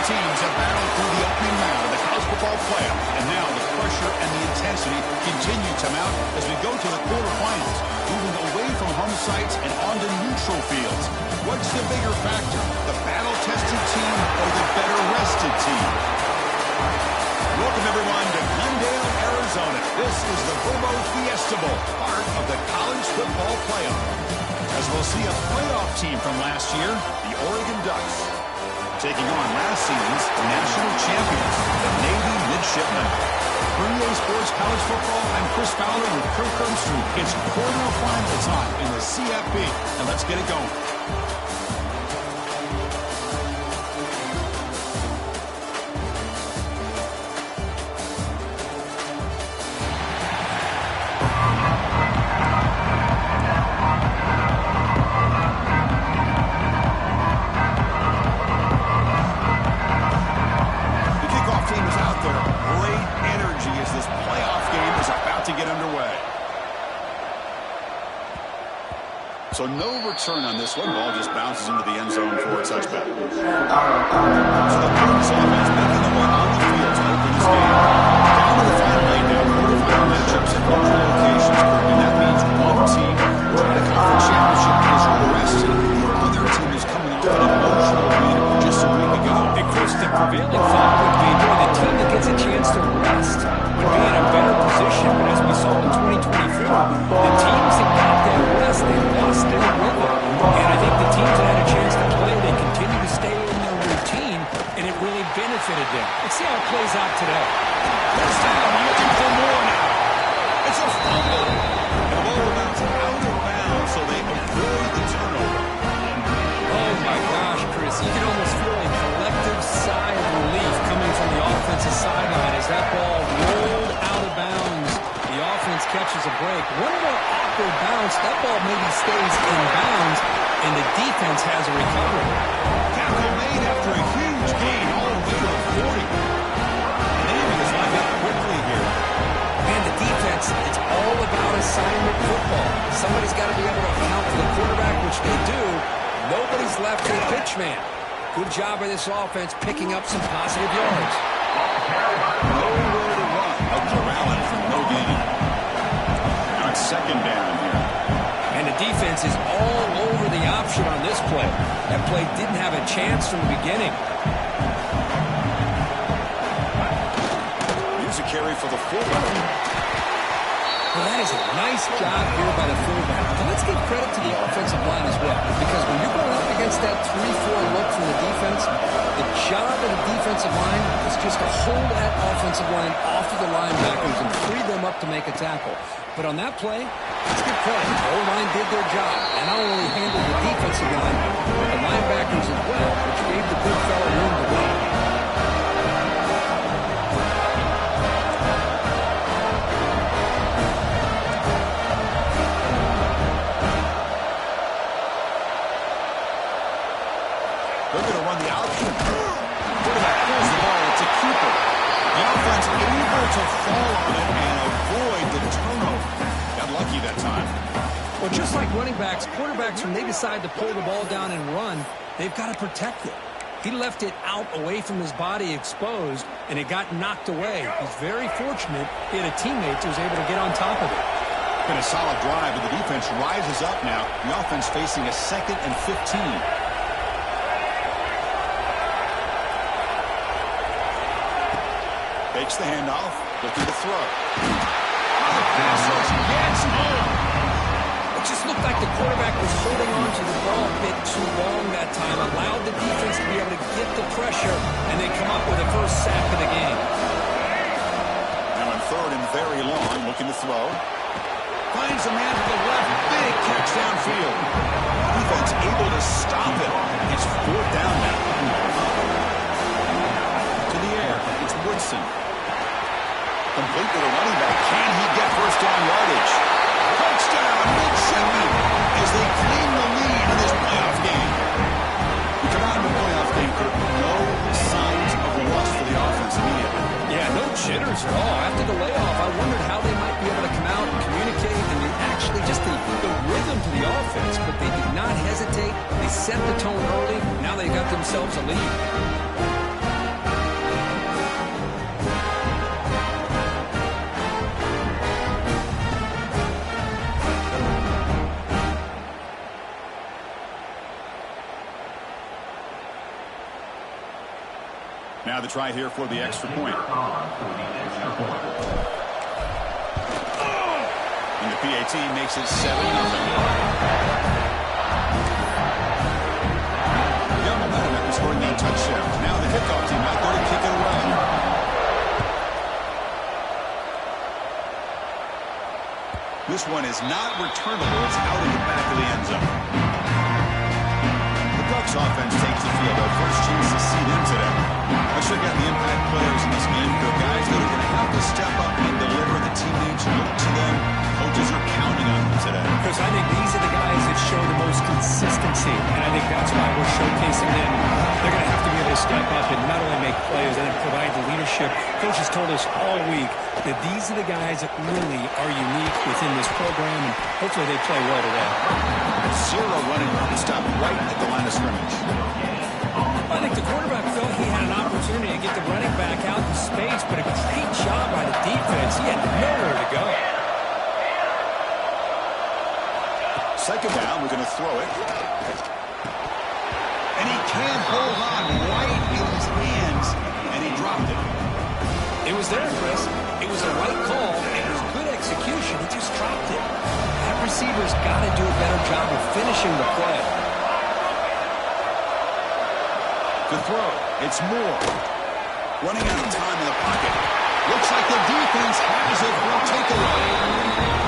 teams have battled through the opening round of the college football playoff, and now the pressure and the intensity continue to mount as we go to the quarterfinals, moving away from home sites and onto neutral fields. What's the bigger factor, the battle-tested team or the better-rested team? Welcome, everyone, to Glendale, Arizona. This is the Bobo Fiesta Bowl, part of the college football playoff. As we'll see a playoff team from last year, the Oregon Ducks, taking on last season's national champions, the Navy Midshipmen. For EA Sports College Football, I'm Chris Fowler with Kirk Herbstreit. It's quarterfinal time in the CFB, and let's get it going. So no return on this one. Ball just bounces into the end zone for a touchback. So the Cardinals offense making the one on the field to open this game. Down to the final lane now. Quarterfinal matchups at neutral locations. And that means one team at a conference championship is rested. The other team is coming off an emotional win just a week ago. And Chris, the prevailing thought would be, boy, the team that gets a chance to rest would be in a better position. But as we saw in 2024, the teams that got that rest, they lost their rhythm. And I think the teams that had a chance to play, they continue to stay in their routine, and it really benefited them. Let's see how it plays out today. First down, looking for more now. It's a fumble. The ball bounces out of bounds, so they avoid the turnover. Oh, my gosh, Chris. You can almost feel a collective sigh of relief coming from the offensive sideline as that ball rolled out of bounds. The offense catches a break. One more awkward bounce. That ball maybe stays in bounds, and the defense has a recovery. Tackle made after a huge gain all the way to the 40. And Navy is lined up quickly here. And the defense, it's all about assignment football. Somebody's got to be able to account for the quarterback, which they do. Nobody's left to the pitch man. Good job by this offense picking up some positive yards. Nowhere to run. A corralling from no gain. Now it's second down here. And the defense is all over the option on this play. That play didn't have a chance from the beginning. Here's a carry for the fullback. Well, that is a nice job here by the fullback. And let's give credit to the offensive line as well. Because when you're going up against that 3-4 look from the defense, the job of the defensive line is just to hold that offensive line off of the linebackers and free them up to make a tackle. But on that play, let's give credit. The O-line did their job. And not only handled the defensive line, but the linebackers as well, which gave the big fella room to run. They're going to run the option. Quarterback pulls the ball. It's a keeper. The offense able to fall on it and avoid the turnover. Got lucky that time. Well, just like running backs, quarterbacks, when they decide to pull the ball down and run, they've got to protect it. He left it out away from his body exposed, and it got knocked away. He's very fortunate he had a teammate who was able to get on top of it. Been a solid drive, but the defense rises up now. The offense facing a 2nd and 15. Fakes the handoff, looking to throw. The passer gets home. It just looked like the quarterback was holding on to the ball a bit too long that time, allowed the defense to be able to get the pressure, and they come up with the first sack of the game. Now in 3rd and very long, looking to throw. Finds a man to the left, big catch downfield. Defense able to stop it. It's 4th down now. To the air, it's Woodson. Complete with a running back. Can he get first down yardage? Touchdown, Midshipmen, as they claim the lead in this playoff game. We come out in the playoff game, Kirk, no signs of rust for the offense immediately. Yeah, no jitters at all. After the layoff, I wondered how they might be able to come out and communicate and actually just the rhythm to the offense, but they did not hesitate. They set the tone early. Now they got themselves a lead. Now the try here for the extra point. And the PAT makes it 7-0. Young momentum after scoring that touchdown. Now the kickoff team out there to kick it away. This one is not returnable. It's out of the back of the end zone. The Bucs offense takes the field. Our first chance to see them today. Let's check out the impact players in this game. They're guys that are going to have to step up and deliver. The teammates look to them. Coaches are counting on them today. Chris, I think these are the guys that show the most consistency, and I think that's why we're showcasing them. They're going to have to be able to step up and not only make plays and provide the leadership. Coach has told us all week that these are the guys that really are unique within this program, and hopefully they play well today. Zero running room stop right at the line of scrimmage. I think the quarterback felt he had an opportunity to get the running back out in space, but a great job by the defense. He had nowhere to go. Second down, we're going to throw it. And he can't hold on right in his hands, and he dropped it. It was there, Chris. It was the right call. It was good execution. He just dropped it. That receiver's got to do a better job of finishing the play. To throw, it's Moore. Running out of time in the pocket. Looks like the defense has it for a takeaway.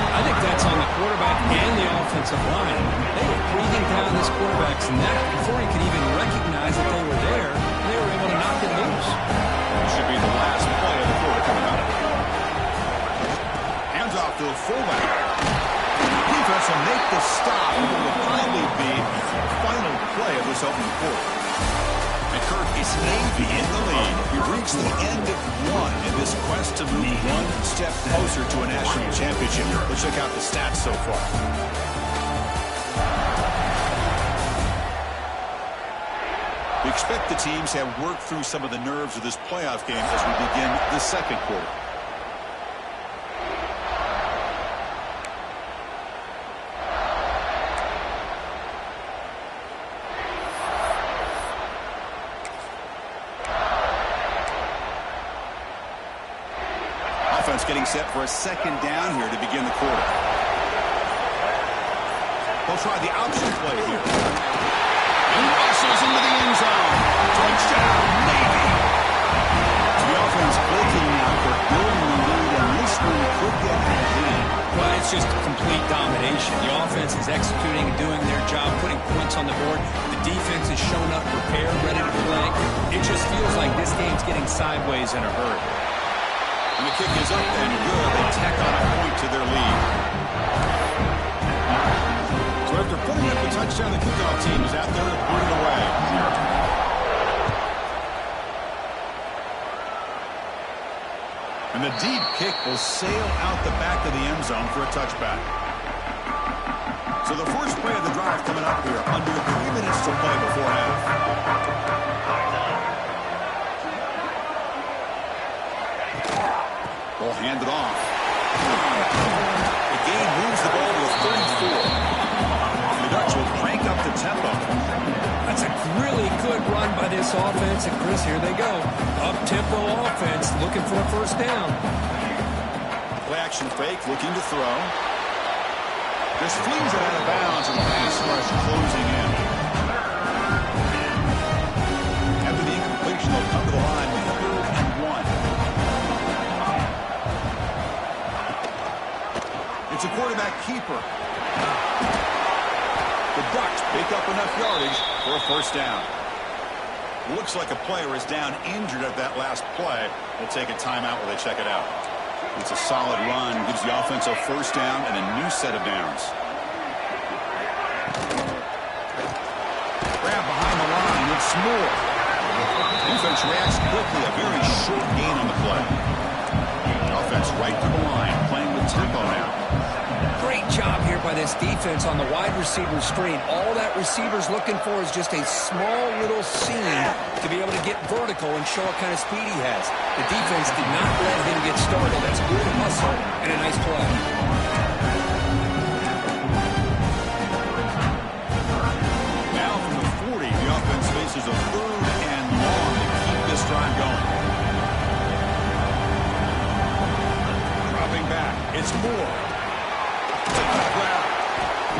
I think that's on the quarterback and the offensive line. They were breathing down this quarterback's neck before he could even recognize that they were there. They were able to knock it loose. Should be the last play of the quarter coming up. Hands off to the fullback. Defense will make the stop. It will probably be the final play of this opening quarter. And Kirk is Navy in the lead. We've reached the end of one in this quest to move one step closer to a national championship. Let's check out the stats so far. We expect the teams to have worked through some of the nerves of this playoff game as we begin the second quarter. Offense getting set for a second down here to begin the quarter. They'll try the option play here. And muscles into the end zone. Touchdown, Navy. The offense clicking now for building the lead, and this one could get out of hand. Well, it's just complete domination. The offense is executing and doing their job, putting points on the board. The defense has shown up, prepared, ready to play. It just feels like this game's getting sideways in a hurry. And the kick is up and good. They tack on a point to their lead. So after putting up the touchdown, the kickoff team is out there to put it away. And the deep kick will sail out the back of the end zone for a touchback. So the first play of the drive coming up here, under 3 minutes to play before half. Ball handed off. The gain moves the ball to a 34. The Dutch will crank up the tempo. That's a really good run by this offense. And Chris, here they go. Up-tempo offense, looking for a first down. Play action fake, looking to throw. Just flings it out of bounds, and the pass rush closing in. After the incompletion, they'll come to the line with 3rd and 1. It's a quarterback keeper. The Ducks pick up enough yardage for a first down. Looks like a player is down injured at that last play. We'll take a timeout while they check it out. It's a solid run. Gives the offense a first down and a new set of downs. Grab behind the line. It's Moore. Defense reacts quickly. A very short gain on the play. Offense right to the line. Playing with tempo now. Great job here by this defense on the wide receiver screen. All that receiver's looking for is just a small little seam to be able to get vertical and show what kind of speed he has. The defense did not let him get started. That's good hustle and a nice play. Now from the 40, the offense faces a 3rd and long to keep this drive going. It's Moore. Grab.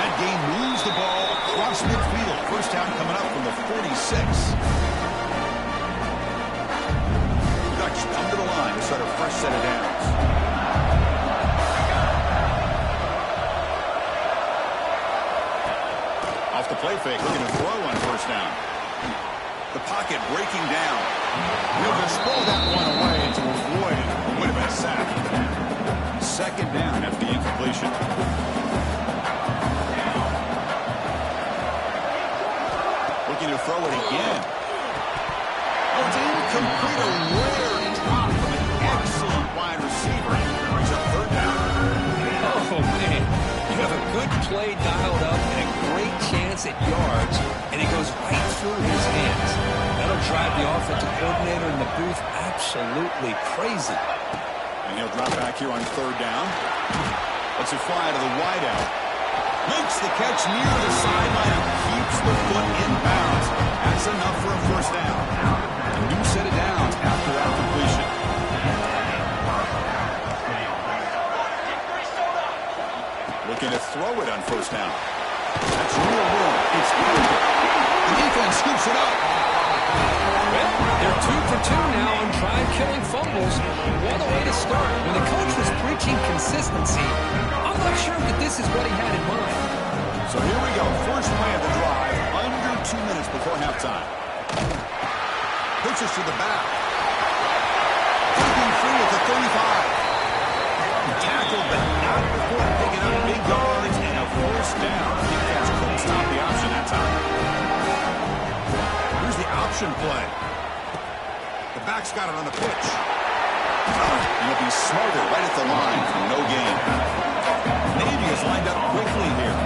That game moves the ball across midfield. First down coming up from the 46. The Ducks come to the line to start a fresh set of downs. Off the play fake, looking to throw on first down. The pocket breaking down. He'll just throw that one away to avoid it. Would have been a sack. Second down after the incompletion. Looking to throw it again. Oh, it's incomplete. A rare drop from an excellent wide receiver. Brings up third down. Oh, man. You have a good play dialed up and a great chance at yards, and it goes right through his hands. That'll drive the offensive coordinator in the booth absolutely crazy. And he'll drop back here on third down. Lets it fly to the wideout. Makes the catch near the sideline and keeps the foot in bounds. That's enough for a first down. A new set of downs after that completion. Looking to throw it on first down. That's real room. It's good. The defense scoops it up. Well, they're 2 for 2 now on drive-killing fumbles. What a way to start. When the coach was preaching consistency, I'm not sure that this is what he had in mind. So here we go. First play of the drive, under 2 minutes before halftime. Pitches to the back. Breaking free at the 35. Tackled, but not before picking up big yards and a first down. Defense couldn't stop the option that time. Here's the option play. The back's got it on the pitch. And he'll be smarter right at the line for no gain. Navy is lined up quickly here.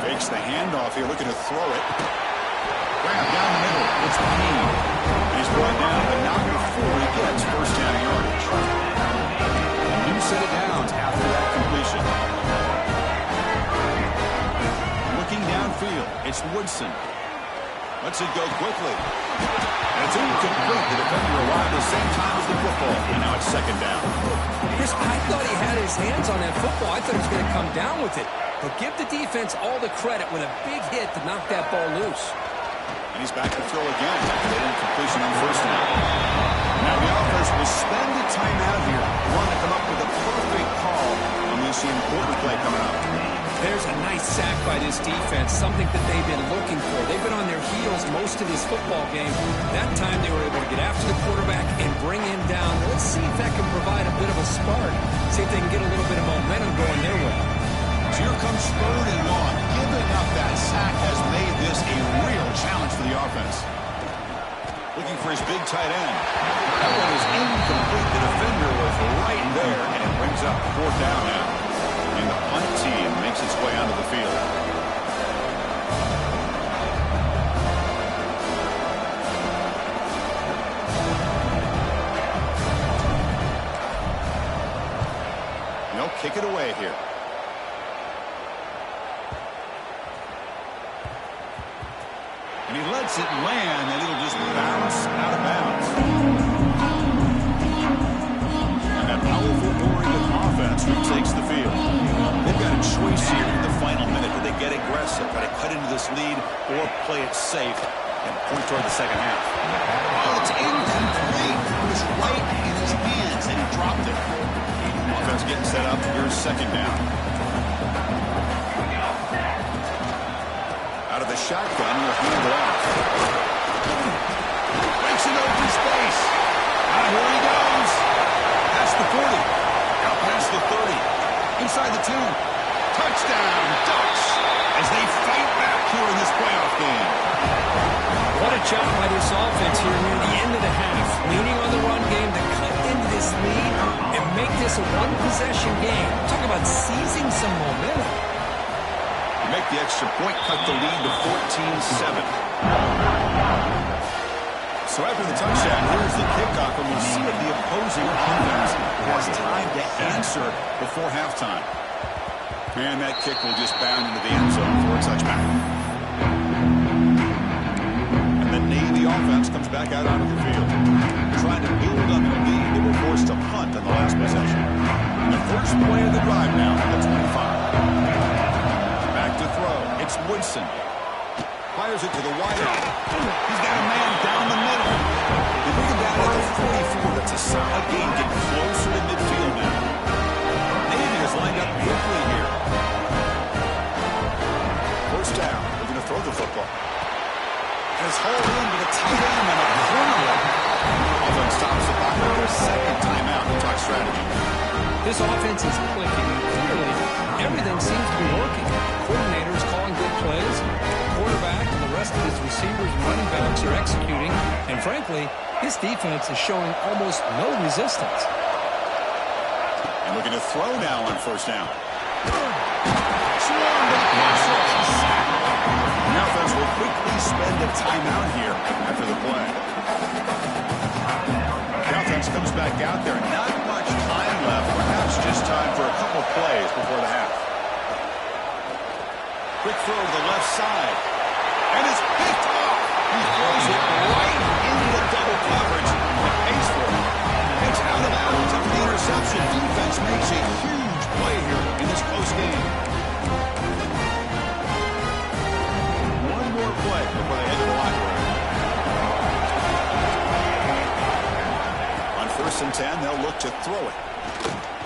Fakes the handoff here, looking to throw it. Grab down the middle. It's Payne. He's brought down, but not before he gets first down yardage. A new set of downs after that completion. Looking downfield, it's Woodson. Lets it go quickly. And it's incomplete. The defender arrived at the same time as the football. And now it's second down. Chris, I thought he had his hands on that football. I thought he was going to come down with it. But give the defense all the credit with a big hit to knock that ball loose. And he's back to throw again after that incompletion on first down. Now the offense will spend the timeout here. They want to come up with a perfect call on this important play coming up. There's a nice sack by this defense, something that they've been looking for. They've been on their heels most of this football game. That time they were able to get after the quarterback and bring him down. Let's see if that can provide a bit of a spark. See if they can get a little bit of momentum going their way. So here comes third and long. Giving up that sack has made this a real challenge for the offense. Looking for his big tight end. That one is incomplete. The defender was right there, and it brings up fourth down now. And the punt team makes its way onto the field. They'll kick it away here. And he lets it land, and it'll just bounce out of bounds. And that powerful Oregon offense retakes the field. They've got a choice here in the final minute. Do they get aggressive, try to cut into this lead, or play it safe and point toward the second half? Oh, it's incomplete. It was right in his hands, and he dropped it. Offense getting set up. Here's second down. Out of the shotgun, he'll hand it off. Breaks into open space. And here he goes. Past the 40. Out past the 30. Inside the 2. Touchdown, Ducks, as they fight back here in this playoff game. What a job by this offense here near the end of the half. Leaning on the run game to cut into this lead and make this a one-possession game. Talk about seizing some momentum. Make the extra point, cut the lead to 14-7. So after the touchdown, here's the kickoff, and we'll see if the opposing offense has time to answer before halftime. And that kick will just bound into the end zone for a touchback. And the Navy offense comes back out onto the field. Trying to build on their lead, they were forced to punt on the last possession. The first play of the drive now at the 25. Back to throw. It's Woodson. Fires it to the wide. He's got a man down the middle. They bring him down at the 44. That's a solid gain. Getting closer to midfield now. Navy is lined up quickly here. First down. They're going to throw the football. And it's hauled in with a tight end and a corner. Offense stops the clock with their second timeout to talk strategy. This offense is clicking. Clearly, everything seems to be working. Coordinators calling good plays. Quarterback and the rest of his receivers and running backs are executing. And frankly, this defense is showing almost no resistance. And looking to throw now on first down. The offense will quickly spend a timeout here after the play. The offense comes back out there. Not much time left. Perhaps just time for a couple plays before the half. Quick throw to the left side. And it's picked off. He throws it right into the double coverage and pays for it. It's out of bounds after the interception. Defense makes a huge play here in this close game. One more play before they head to the locker room. On 1st and 10, they'll look to throw it.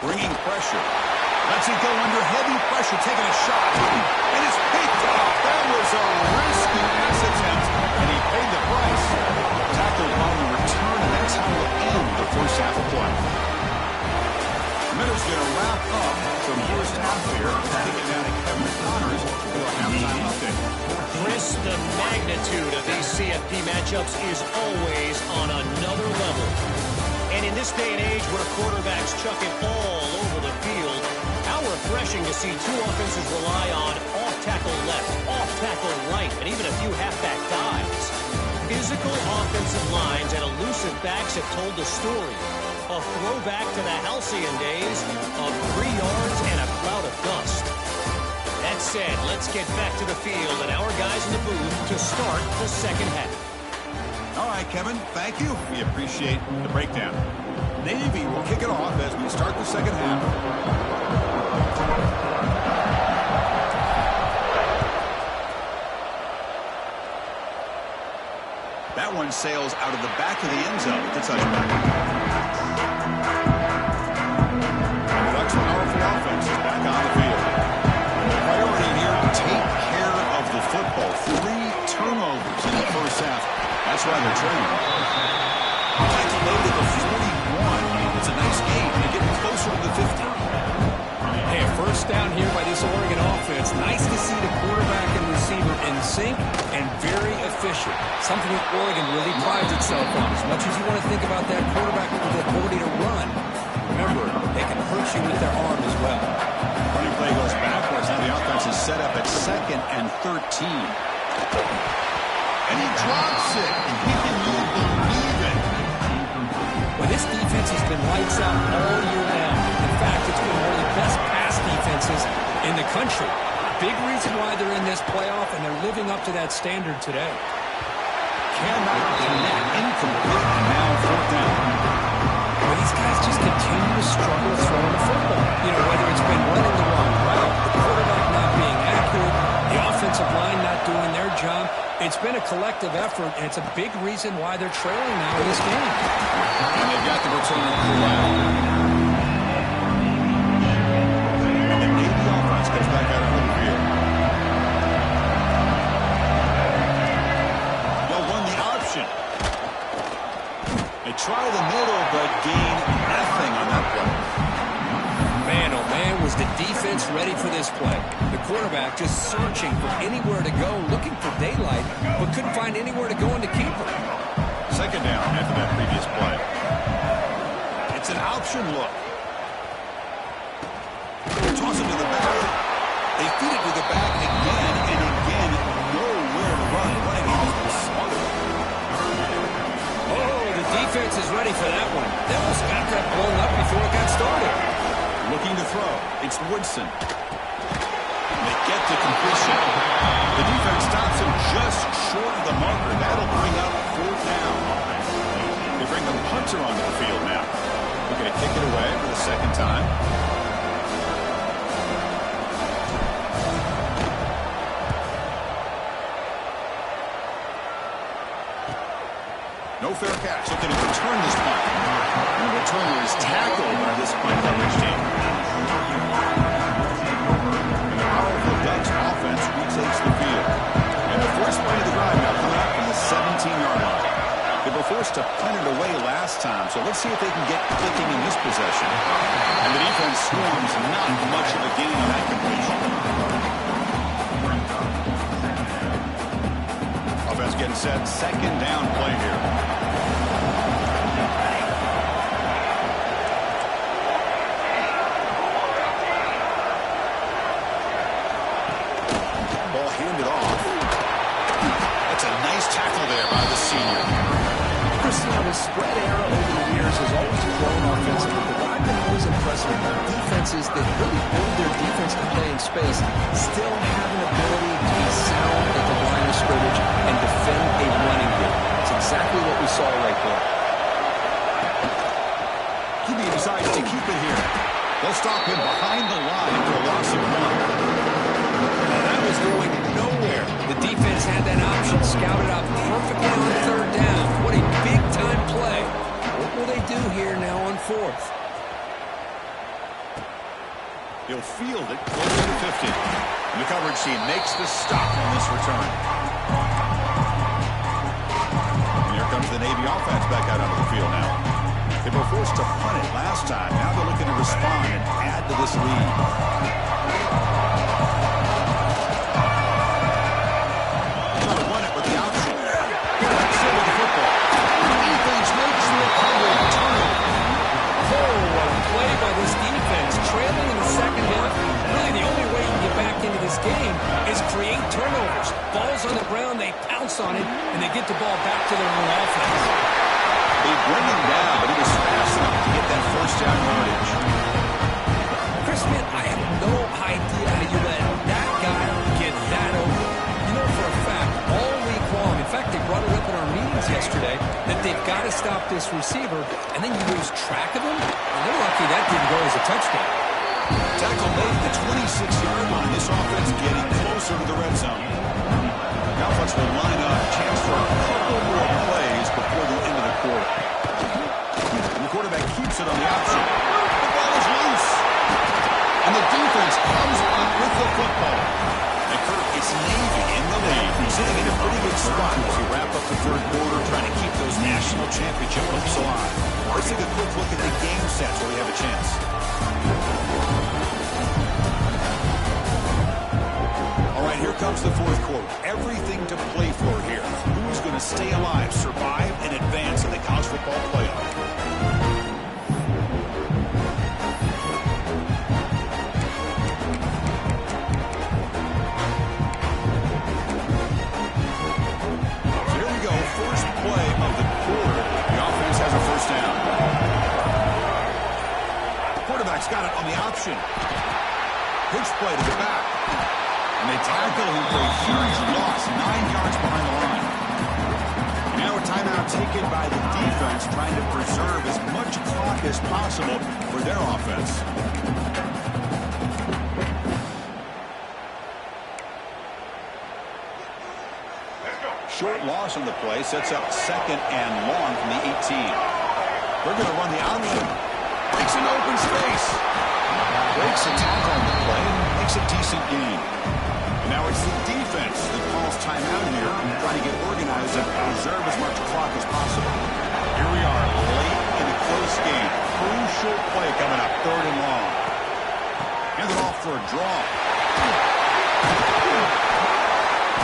Bringing pressure. Lets it go under heavy pressure, taking a shot. And it's picked off. That was a risky pass attempt, and he paid the price. Tackled on the return, and that's how we'll end the first half of play. Miller's going to wrap up the first half here. Taking down to Kevin Connors for a halftime update. Chris, the magnitude of these CFP matchups is always on another level. And in this day and age where quarterbacks chuck it all over the field, how refreshing to see two offenses rely on off-tackle left, off-tackle right, and even a few halfback dives. Physical offensive lines and elusive backs have told the story. A throwback to the halcyon days of 3 yards and a cloud of dust. That said, let's get back to the field and our guys in the booth to start the second half. All right, Kevin, thank you. We appreciate the breakdown. Navy will kick it off as we start the second half. That one sails out of the back of the end zone with the touchback. And Ducks' powerful offense is back on the field. The priority here, take care of the football. 3 turnovers in the first half. That's why they're trailing. Tackle load at the 41. It's a nice gain. They get closer to the 50. Hey, a first down here by this Oregon offense. Nice to see the quarterback and receiver in sync and very efficient. Something that Oregon really prides itself on. As much as you want to think about that quarterback with the ability to run, remember, they can hurt you with their arm as well. Running play goes backwards. Now the offense is set up at 2nd and 13. And he drops it. Can you believe it? Well, this defense has been lights out all year now. In fact, it's been one of the best pass defenses in the country. Big reason why they're in this playoff, and they're living up to that standard today. Cannot connect. Incomplete. And now 4th down. Well, these guys just continue to struggle throwing the football. You know, whether it's been running the wrong route, the quarterback not being accurate, the offensive line not doing their job. It's been a collective effort, and it's a big reason why they're trailing now in this game. And they've got the return on the line. And the Navy offense comes back out onto the field. They'll run the option. They try the middle, but gain nothing on that play. Man, oh man, was the defense ready for this play. The quarterback just searching for anywhere to go, looking for daylight, but couldn't find anywhere to go in the keeper. 2nd down after that previous play. It's an option look. Toss it to the back. They feed it to the back again and again. Nowhere to run. Running game has been smothered. Oh, the defense is ready for that one. They almost got that blown up before it got started. Looking to throw. It's Woodson. They get to completion. The defense stops him just short of the marker. That'll bring up 4th are onto the field now. Looking to kick it away for the second time. No fair catch. Looking to return this punt. And the returner is tackled by this punt coverage team. And the powerful Ducks offense retakes the field. And the first play of the drive now coming up from the 17-yard line. They were forced to punt it away last time, so let's see if they can get clicking in this possession. And the defense swarms not much of a gain on that completion. Offense getting set. Second down play here. Ball handed off. That's a nice tackle there by the senior. The spread era over the years has always grown offensively, but what I've been always impressed with are defenses that really build their defense to play in space still have an ability to be sound at the line of scrimmage and defend a running game. It's exactly what we saw right there. QB decides to keep it here. They'll stop him behind the line for a loss of 1. That was going nowhere. The defense had that option scouted out perfectly on third down. What a big-time play. What will they do here now on fourth? He'll field it close to the 50. And the coverage team makes the stop on this return. And here comes the Navy offense back out onto the field now. They were forced to punt it last time. Now they're looking to respond and add to this lead. Game is create turnovers. Ball's on the ground, they pounce on it, and they get the ball back to their own offense. They bring him down, but he was fast enough to get that first down yardage. Chris, man, I have no idea how you let that guy get that open. You know for a fact, all week long, in fact, they brought it up in our meetings yesterday, that they've got to stop this receiver, and then you lose track of him, and they're lucky that didn't go as a touchdown. Tackle made at the 26-yard line. This offense getting closer to the red zone. Now let's will line up. Chance for a couple more plays before the end of the quarter. And the quarterback keeps it on the option. The ball is loose. And the defense comes up with the football. And Kirk, it's Navy in the lead. Sitting in a pretty good spot as we wrap up the third quarter, trying to keep those national championship hopes alive. Let's take a quick look at the game sets where we have a chance. Here comes the fourth quarter. Everything to play for here. Who's going to stay alive, survive, and advance in the college football playoff? So here we go. First play of the quarter. The offense has a first down. Quarterback's got it on the option. Pitch play to the back. And they tackle him for a huge loss, 9 yards behind the line. Now a timeout taken by the defense, trying to preserve as much clock as possible for their offense. Short loss on the play, sets up second and long from the 18. They're going to run the option. Makes an open space. Breaks a tackle on the play and makes a decent gain. Now it's the defense that calls timeout here, trying to get organized and preserve as much clock as possible. Here we are, late in a close game. Crucial play coming up, third and long. Hand it off for a draw.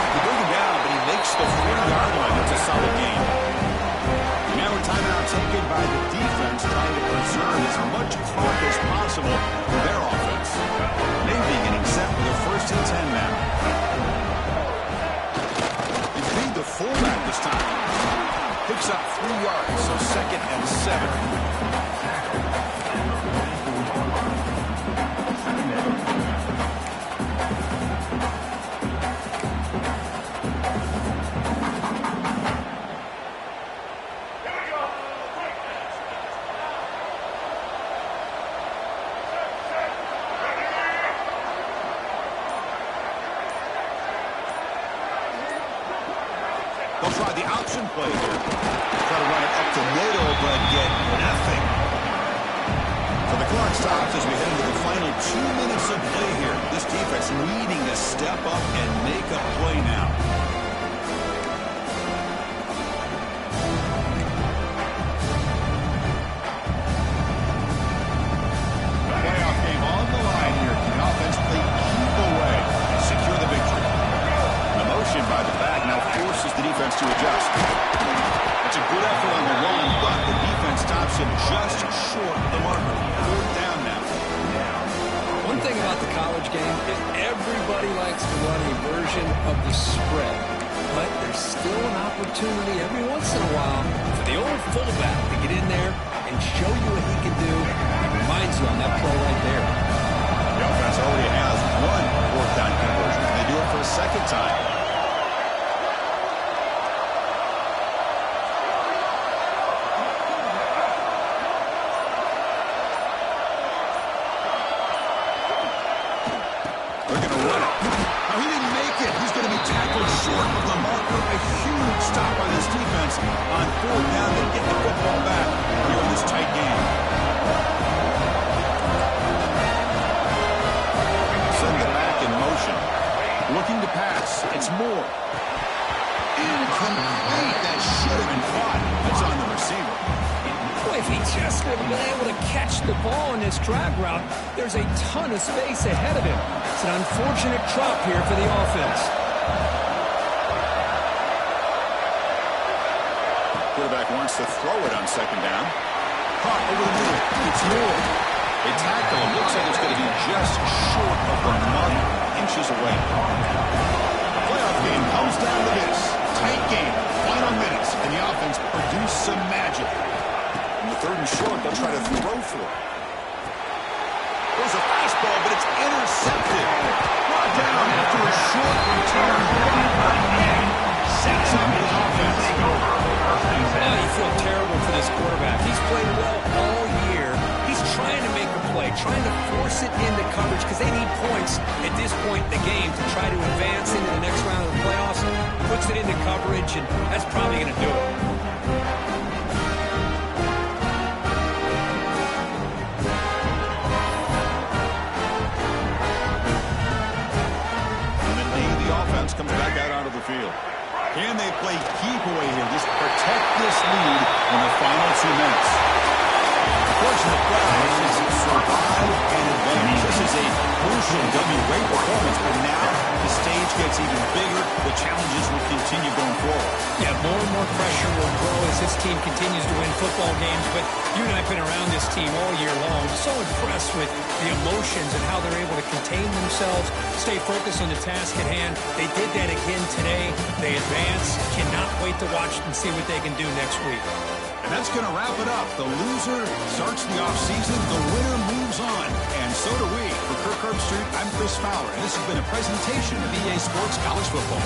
They bring him down, but he makes the 40-yard line. That's a solid game. Now a timeout taken by the defense, trying to preserve as much clock as possible for their offense. Navy getting set for their first and 10 now. They feed the fullback this time. Picks up 3 yards, so second and 7. They'll try the option play here. Try to run it up the middle, but get nothing. So the clock stops as we head into the final 2 minutes of play here. This defense needing to step up and make a play now. Playoff game on the line here. Can the offense play keep away and secure the victory? The motion by the back now forces the defense to adjust. It's a good effort on the run, but the defense stops him just short of the marker. 4th down now. One thing about the college game is everybody likes to run a version of the spread. But there's still an opportunity every once in a while for the old fullback to get in there and show you what he can do. It reminds you on that play right there. The offense already has one 4th down conversion. They do it for a second time. Short of the marker, a huge stop by this defense on 4th down. They get the football back here in this tight game. Send it back in motion. Looking to pass. It's Moore. Incomplete. That should have been caught. That's on the receiver. Boy, if he just would have been able to catch the ball in this drag route, there's a ton of space ahead of him. It's an unfortunate drop here for the offense. Quarterback wants to throw it on 2nd down. Caught over the middle. It's Moore. They tackle him. Looks like it's going to be just short of the mark, inches away. The playoff game comes down to this. Tight game, final minutes, and the offense produced some magic. In the 3rd and short, they'll try to throw for it. There's a fastball, but it's intercepted. Brought down after a short return. Sets up his offense. Oh, you feel terrible for this quarterback. He's played well all year. He's trying to make a play, trying to force it into coverage because they need points at this point in the game to try to advance into the next round of the playoffs. Puts it into coverage, and that's probably going to do it. And the D, the offense comes back out onto the field. Can they play keep away here? Just protect this lead in the final 2 minutes. Unfortunately, the playoffs is survive and advance. This is a crucial W. Great performance, but now the stage gets even bigger. The challenges will continue going forward. Yeah, more and more pressure will grow as this team continues to win football games. But you and I have been around this team all year long. So impressed with the emotions and how they're able to contain themselves, stay focused on the task at hand. They did that again today. They advance. Cannot wait to watch and see what they can do next week. And that's going to wrap it up. The loser starts the offseason. The winner moves on. And so do we. For Kirk Herbstreit, I'm Chris Fowler. And this has been a presentation of EA Sports College Football.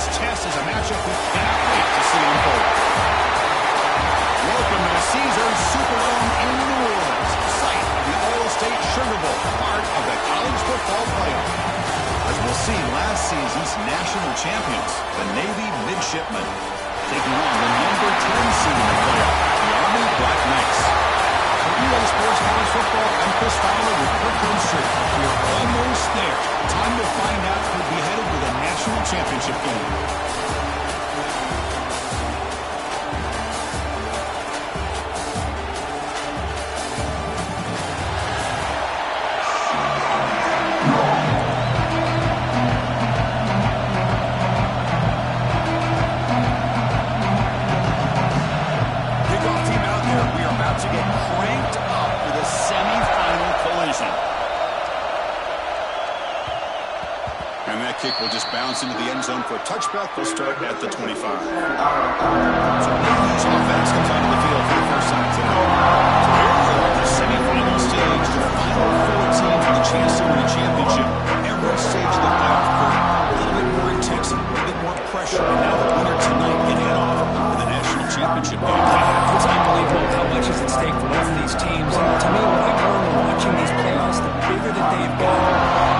This test is a matchup we cannot wait to see unfold. Welcome to the Caesars Superdome in New Orleans, site of the All-State Sugar Bowl, part of the college football playoff. As we'll see, last season's national champions, the Navy Midshipmen, taking on the number 10 seed in the playoff, the Army Black Knights. For EA Sports College Football, I'm Chris Fowler with Kirkland Street. We're almost there. Time to find out who'll be headed to the national championship game. To get cranked up for the semifinal collision. And that kick will just bounce into the end zone for a touchback. They'll start at the 25. So Navy's offense comes onto the field for the first time today. So here we are, the semifinal stage, the final 4 teams with a chance to win a championship. Every stage of the playoff court, a little bit more intensity, a bit more pressure. And now the winner tonight can head off to the national championship game. It's unbelievable how much is at stake for both of these teams. And to me, what I've learned in watching these playoffs, the bigger that they've gotten,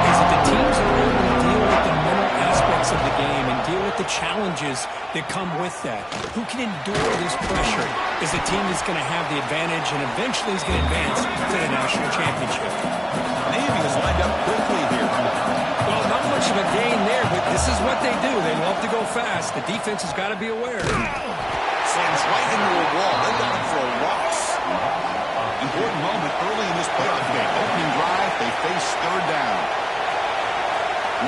is that the teams are able to deal with the mental aspects of the game and deal with the challenges that come with that. Who can endure this pressure is the team that's going to have the advantage and eventually is going to advance to the national championship. Navy is lined up quickly here. Well, not much of a gain there, but this is what they do. They love to go fast. The defense has got to be aware. Slams right into a wall. They got him for a loss. Important moment early in this playoff game. Opening drive, they face third down.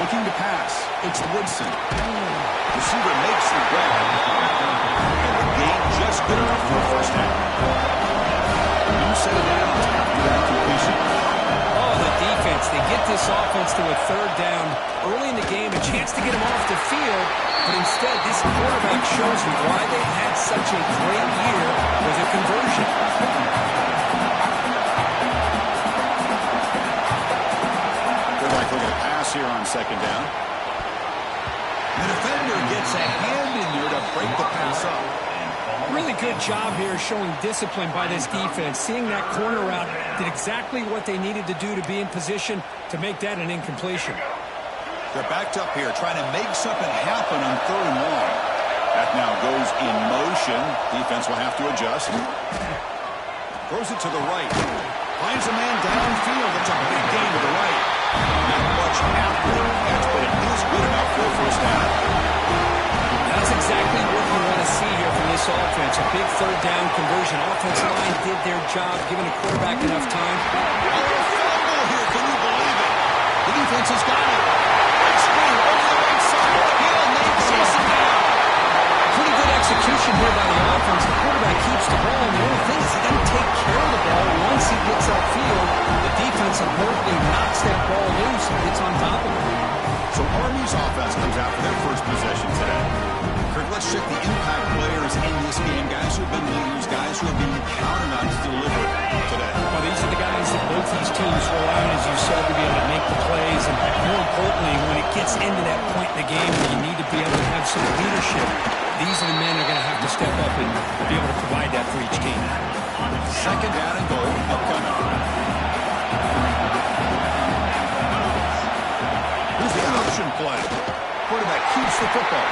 Looking to pass. It's Woodson. Receiver makes the grab. And the gain just good enough for a first down. You set it down after that completion. Oh, the defense. They get this offense to a third down early in the game, a chance to get him off the field, but instead this quarterback shows you why they had such a great year with a conversion. They're like looking to pass here on second down. The defender gets a hand in there to break the pass up. Really good job here showing discipline by this defense. Seeing that corner route did exactly what they needed to do to be in position to make that an incompletion. They're backed up here trying to make something happen on third and long. That now goes in motion. Defense will have to adjust. Throws it to the right. Finds a man downfield. It's a big gain to the right. Not much after the catch, but it is good enough for a first down. That's exactly what you want to see here from this offense. A big third down conversion. Offensive line did their job, giving the quarterback enough time. Oh, fumble here. Can you believe it? The defense has got it. Big screen over the right side. Hill makes this down. Pretty good execution here by the offense. The quarterback keeps the ball, and the only thing is he doesn't take care of the ball once he gets upfield. The defense abruptly knocks that ball loose and gets on top of it. So Army's offense comes out for their first possession today. Kirk, let's check the impact players in this game. Guys who have been leaders, guys who have been counted on to deliver today. Well, these are the guys that both these teams rely on, as you said, to be able to make the plays. And more importantly, when it gets into that point in the game where you need to be able to have some leadership, these are the men that are going to have to step up and be able to provide that for each team. Second down and goal upcoming. Here's the option play. Quarterback keeps the football.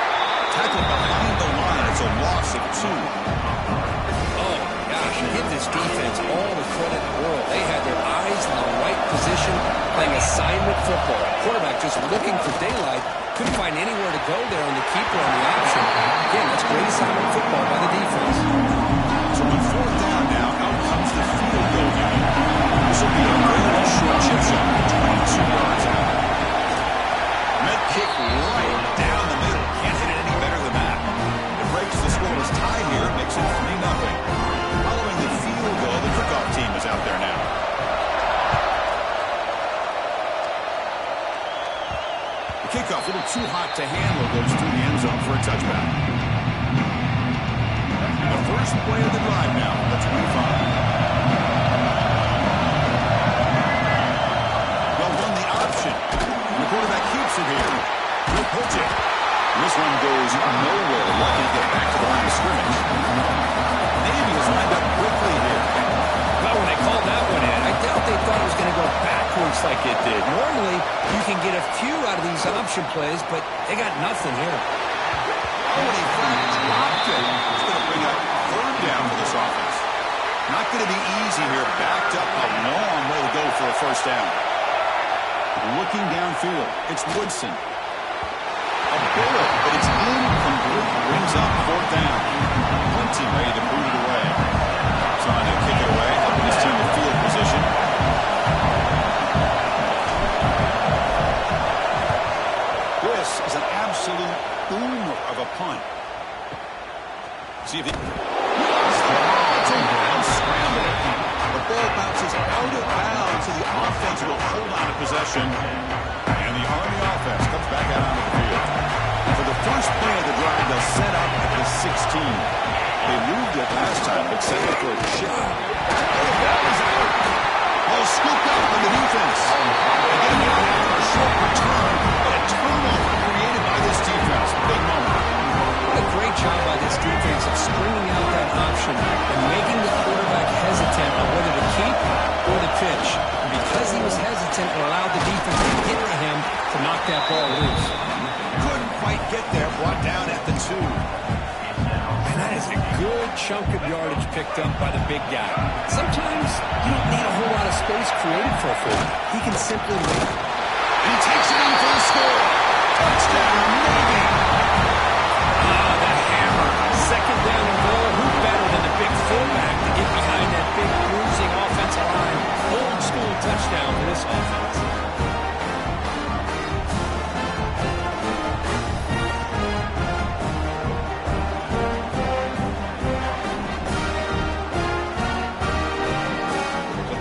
Tackled behind the line. It's a loss of 2. Oh, gosh, give this defense all the credit in the world. They had their eyes in the right position, playing assignment football. Quarterback just looking for daylight. Couldn't find anywhere to go there on the keeper on the option. Again, that's great assignment football by the defense. So on fourth down now, out comes the field goal unit. This will be a very short chip shot, 22 yards out. Med kick right down the middle. Can't hit it any better than that. It breaks the scoreless tie here. Makes it 3-0. Following the field goal, the kickoff team is out there now. The kickoff, a little too hot to handle, goes through the end zone for a touchback. And the first play of the drive now, the 25. They'll run the option. And the quarterback keeps it here. He'll pitch it. This one goes nowhere, lucky to get back to the line of scrimmage. Navy is lined up quickly here. Well, when they called that one in, I doubt they thought it was going to go backwards like it did. Normally, you can get a few out of these option plays, but they got nothing here. Oh, and he flat dropped it. It's going to bring up third down for this offense. Not going to be easy here. Backed up a long way to go for a first down. Looking downfield, it's Woodson. A bullet, but it's incomplete. Brings up fourth down. Clinton ready to boot it away. Trying to kick it away, helping his team in field position. This is an absolute boomer of a punt. See if he... It's a wild scramble. The ball bounces out of bounds, so the offense will hold on to possession. And the Army offense comes back out onto the field. For the first play of the drive, they'll set up at the 16. They moved it last time, but set it for a shot. Oh, the ball is out. Ball scooped up by the defense. Again, a short return, but a turnover created by this defense. Big moment. What a great job by this defense of stringing out that option and making the quarterback hesitant on whether to keep or to pitch. And because he was hesitant, it allowed the defense to get to him to knock that ball loose. Couldn't quite get there, brought down at the 2. And that is a good chunk of yardage picked up by the big guy. Sometimes you don't need a whole lot of space created for a fullback. He can simply wait. And he takes it in for a score. Touchdown, Navy. The hammer. Second down and goal. Who better than the big fullback to get behind that big bruising offensive line? Old school touchdown for this offense.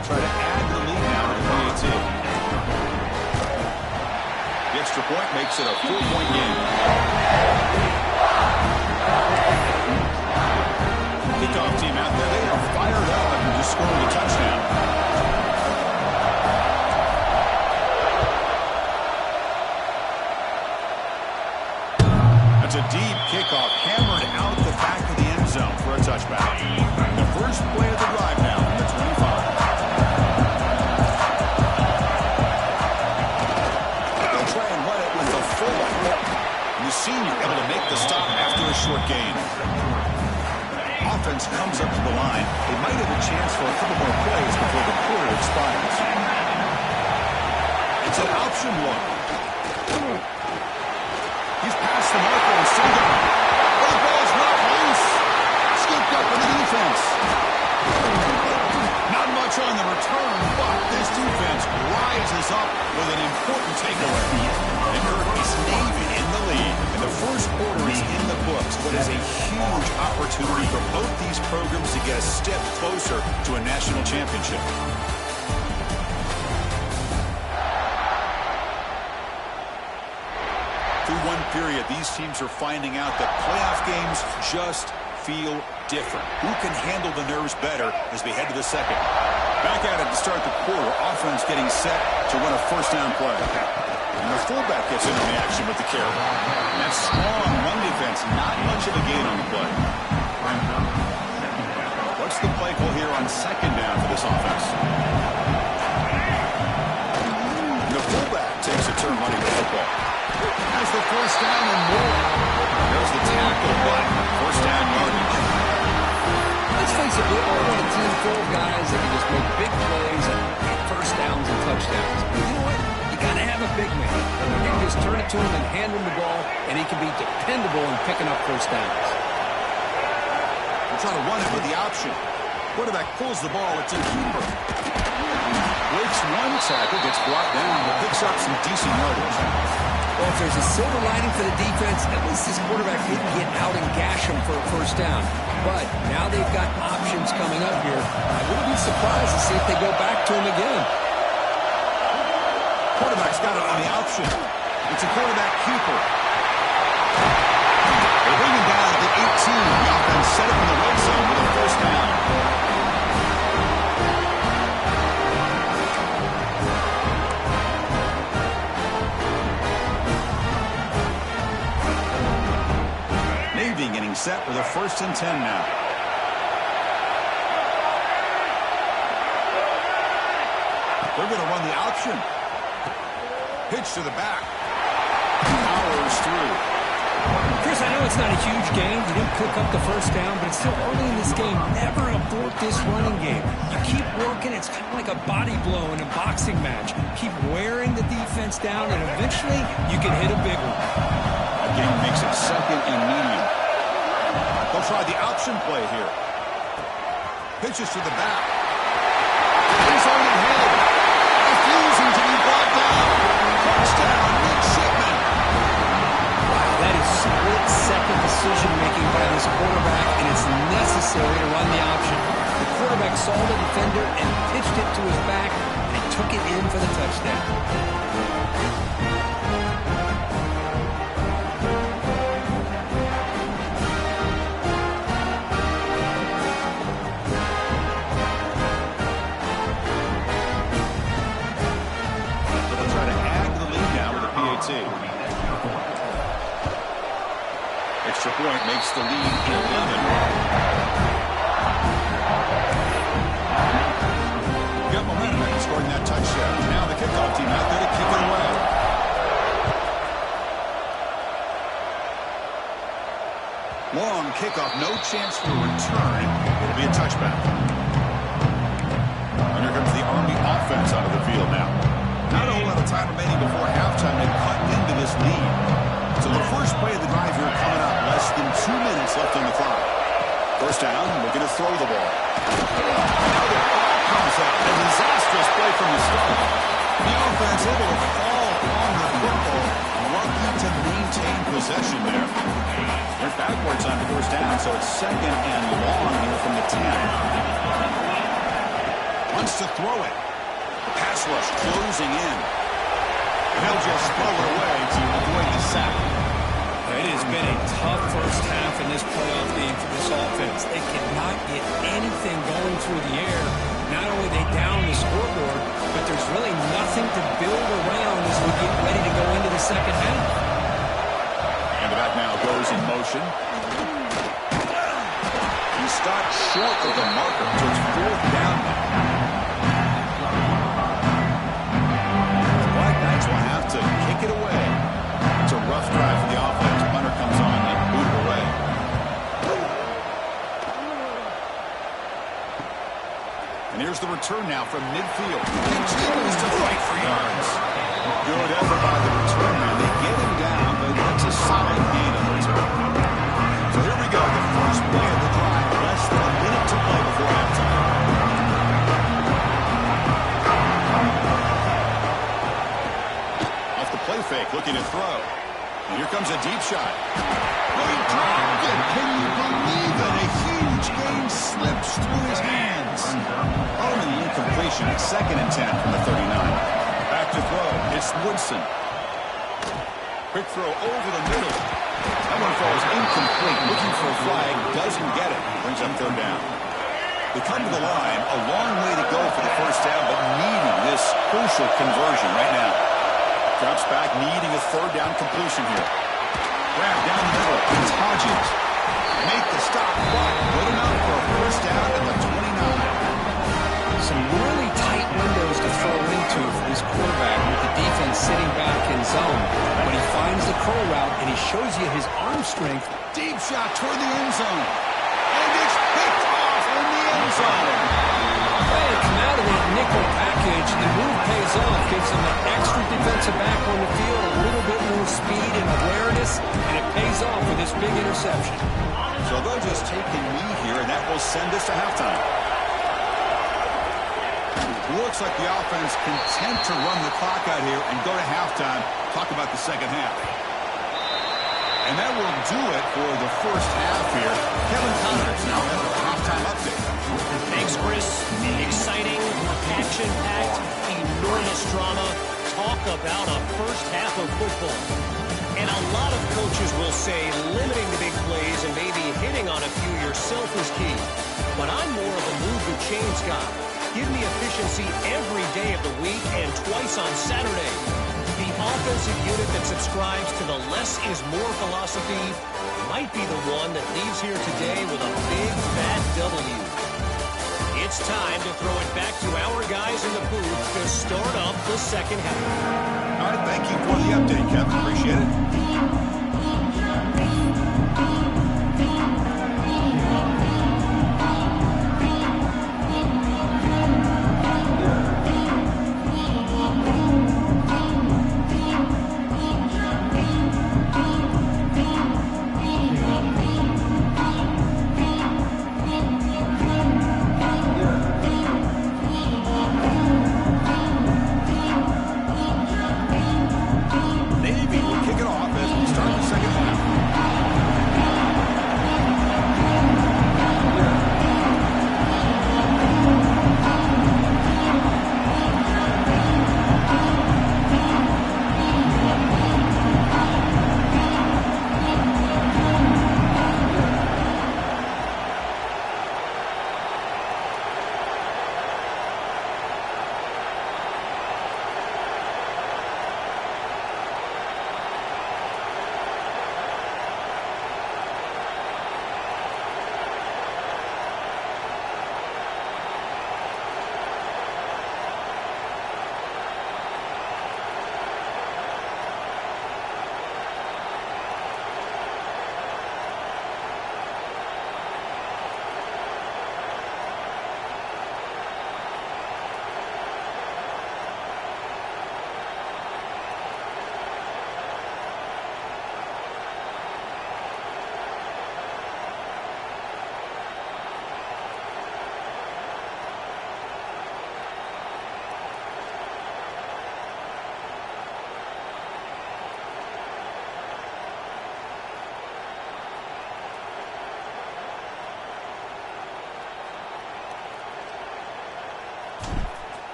Try to add the lead now to the PAT. The extra point makes it a 4-point game. Kickoff team out there, they are fired up and just scored a touchdown. That's a deep kickoff, hammered out the back of the end zone for a touchback. The first play of the drive now from the 25. The senior able to make the stop after a short gain. Offense comes up to the line. They might have a chance for a couple more plays before the quarter expires. It's an option look. He's past the marker and still going. Oh, the ball's knocked loose. Scooped up in the defense. Not much on the return, but this defense rises up with an important takeaway. And Kirk, is Navy in the lead. And the first quarter is in the books. What is a huge opportunity for both these programs to get a step closer to a national championship. Through one period, these teams are finding out that playoff games just feel different. Who can handle the nerves better as we head to the second? Back at it to start the quarter. Offense getting set to run a first down play. And the fullback gets into the action with the carry. And that strong run defense, not much of a gain on the play. What's the play call here on second down for this offense? And the fullback takes a turn running the football. Has the first down and more. There's the tackle, but first down yardage. Let's face it, we all want a team full of guys that can just make big plays and get first downs and touchdowns. But you know what? You got to have a big man. You can just turn it to him and hand him the ball, and he can be dependable in picking up first downs. We're trying to run it with the option. Quarterback pulls the ball. It's a keeper. Breaks one tackle, gets brought down, but picks up some decent yardage. Well, if there's a silver lining for the defense, at least this quarterback didn't get out and gash him for a first down. But now they've got options coming up here. I wouldn't be surprised to see if they go back to him again. Quarterback's got it on the option. It's a quarterback keeper. They bring him down at the 18. The offense set up in the red zone with a first down. Getting set with a 1st and 10 now. They're going to run the option. Pitch to the back. Powers through. Chris, I know it's not a huge game. You didn't cook up the first down, but it's still early in this game. Never abort this running game. You keep working. It's kind of like a body blow in a boxing match. Keep wearing the defense down, and eventually you can hit a big one. Again, makes it 2nd and medium. They'll try the option play here. Pitches to the back. He's on the head. Refusing to be brought down. Touchdown, Midshipman. Wow, that is split-second decision-making by this quarterback, and it's necessary to run the option. The quarterback saw the defender and pitched it to his back and took it in for the touchdown. Extra point makes the lead 11. Got momentum after scoring that touchdown. Now the kickoff team out there to kick it away. Long kickoff, no chance for a return. It'll be a touchback. And here comes the Army offense out of the field now. Not a whole lot of time remaining before halftime to cut into this lead. So the first play of the drive here coming up. Less than 2 minutes left on the clock. First down, we're going to throw the ball. Now the ball comes out. A disastrous play from the start. The offense able to fall on the football. Lucky to maintain possession there. They're backwards on first down, so it's 2nd and long here from the 10. Wants to throw it. Pass rush closing in. He'll just throw it away to avoid the sack. It has been a tough first half in this playoff game for this offense. They cannot get anything going through the air. Not only they down the scoreboard, but there's really nothing to build around as we get ready to go into the second half. And the back now goes in motion. He stopped short of the marker, so it's 4th down now. Will have to kick it away. It's a rough drive for the offense. Punter comes on and boot it away. And here's the return now from midfield. Continues to fight for yards. Good effort by the return man. They get him down, but that's a solid gain on the return. So here we go. The first play of the drive. Less than a minute to play before halftime. Play fake, looking to throw. And here comes a deep shot. He dropped it. Can you believe it? A huge gain slips through his hands. Oh, and the incompletion. It's 2nd and 10 from the 39. Back to throw. It's Woodson. Quick throw over the middle. That one falls incomplete. Looking for a flag. Doesn't get it. Brings up 3rd down. They come to the line. A long way to go for the first down, but needing this crucial conversion right now. Drops back, needing a 3rd down completion here. Grab down the middle. It's Hodges. Make the stop, but good enough for a first down at the 29. Some really tight windows to throw into for this quarterback with the defense sitting back in zone. But he finds the curl route, and he shows you his arm strength. Deep shot toward the end zone. And it's picked off in the end zone. They come out of that nickel package. The move pays off, gives them an extra defensive back on the field, a little bit more speed and awareness, and it pays off with this big interception. So they'll just take a knee here, and that will send us to halftime. Looks like the offense content to run the clock out here and go to halftime. Talk about the second half. And that will do it for the first half here. Kevin Connors now has a halftime update. Thanks, Chris. Exciting, action-packed, enormous drama. Talk about a first half of football. And a lot of coaches will say limiting the big plays and maybe hitting on a few yourself is key. But I'm more of a move the chains guy. Give me efficiency every day of the week and twice on Saturday. offensive unit that subscribes to the less is more philosophy might be the one that leaves here today with a big, fat W. It's time to throw it back to our guys in the booth to start up the second half. All right, thank you for the update, Kevin. Appreciate it.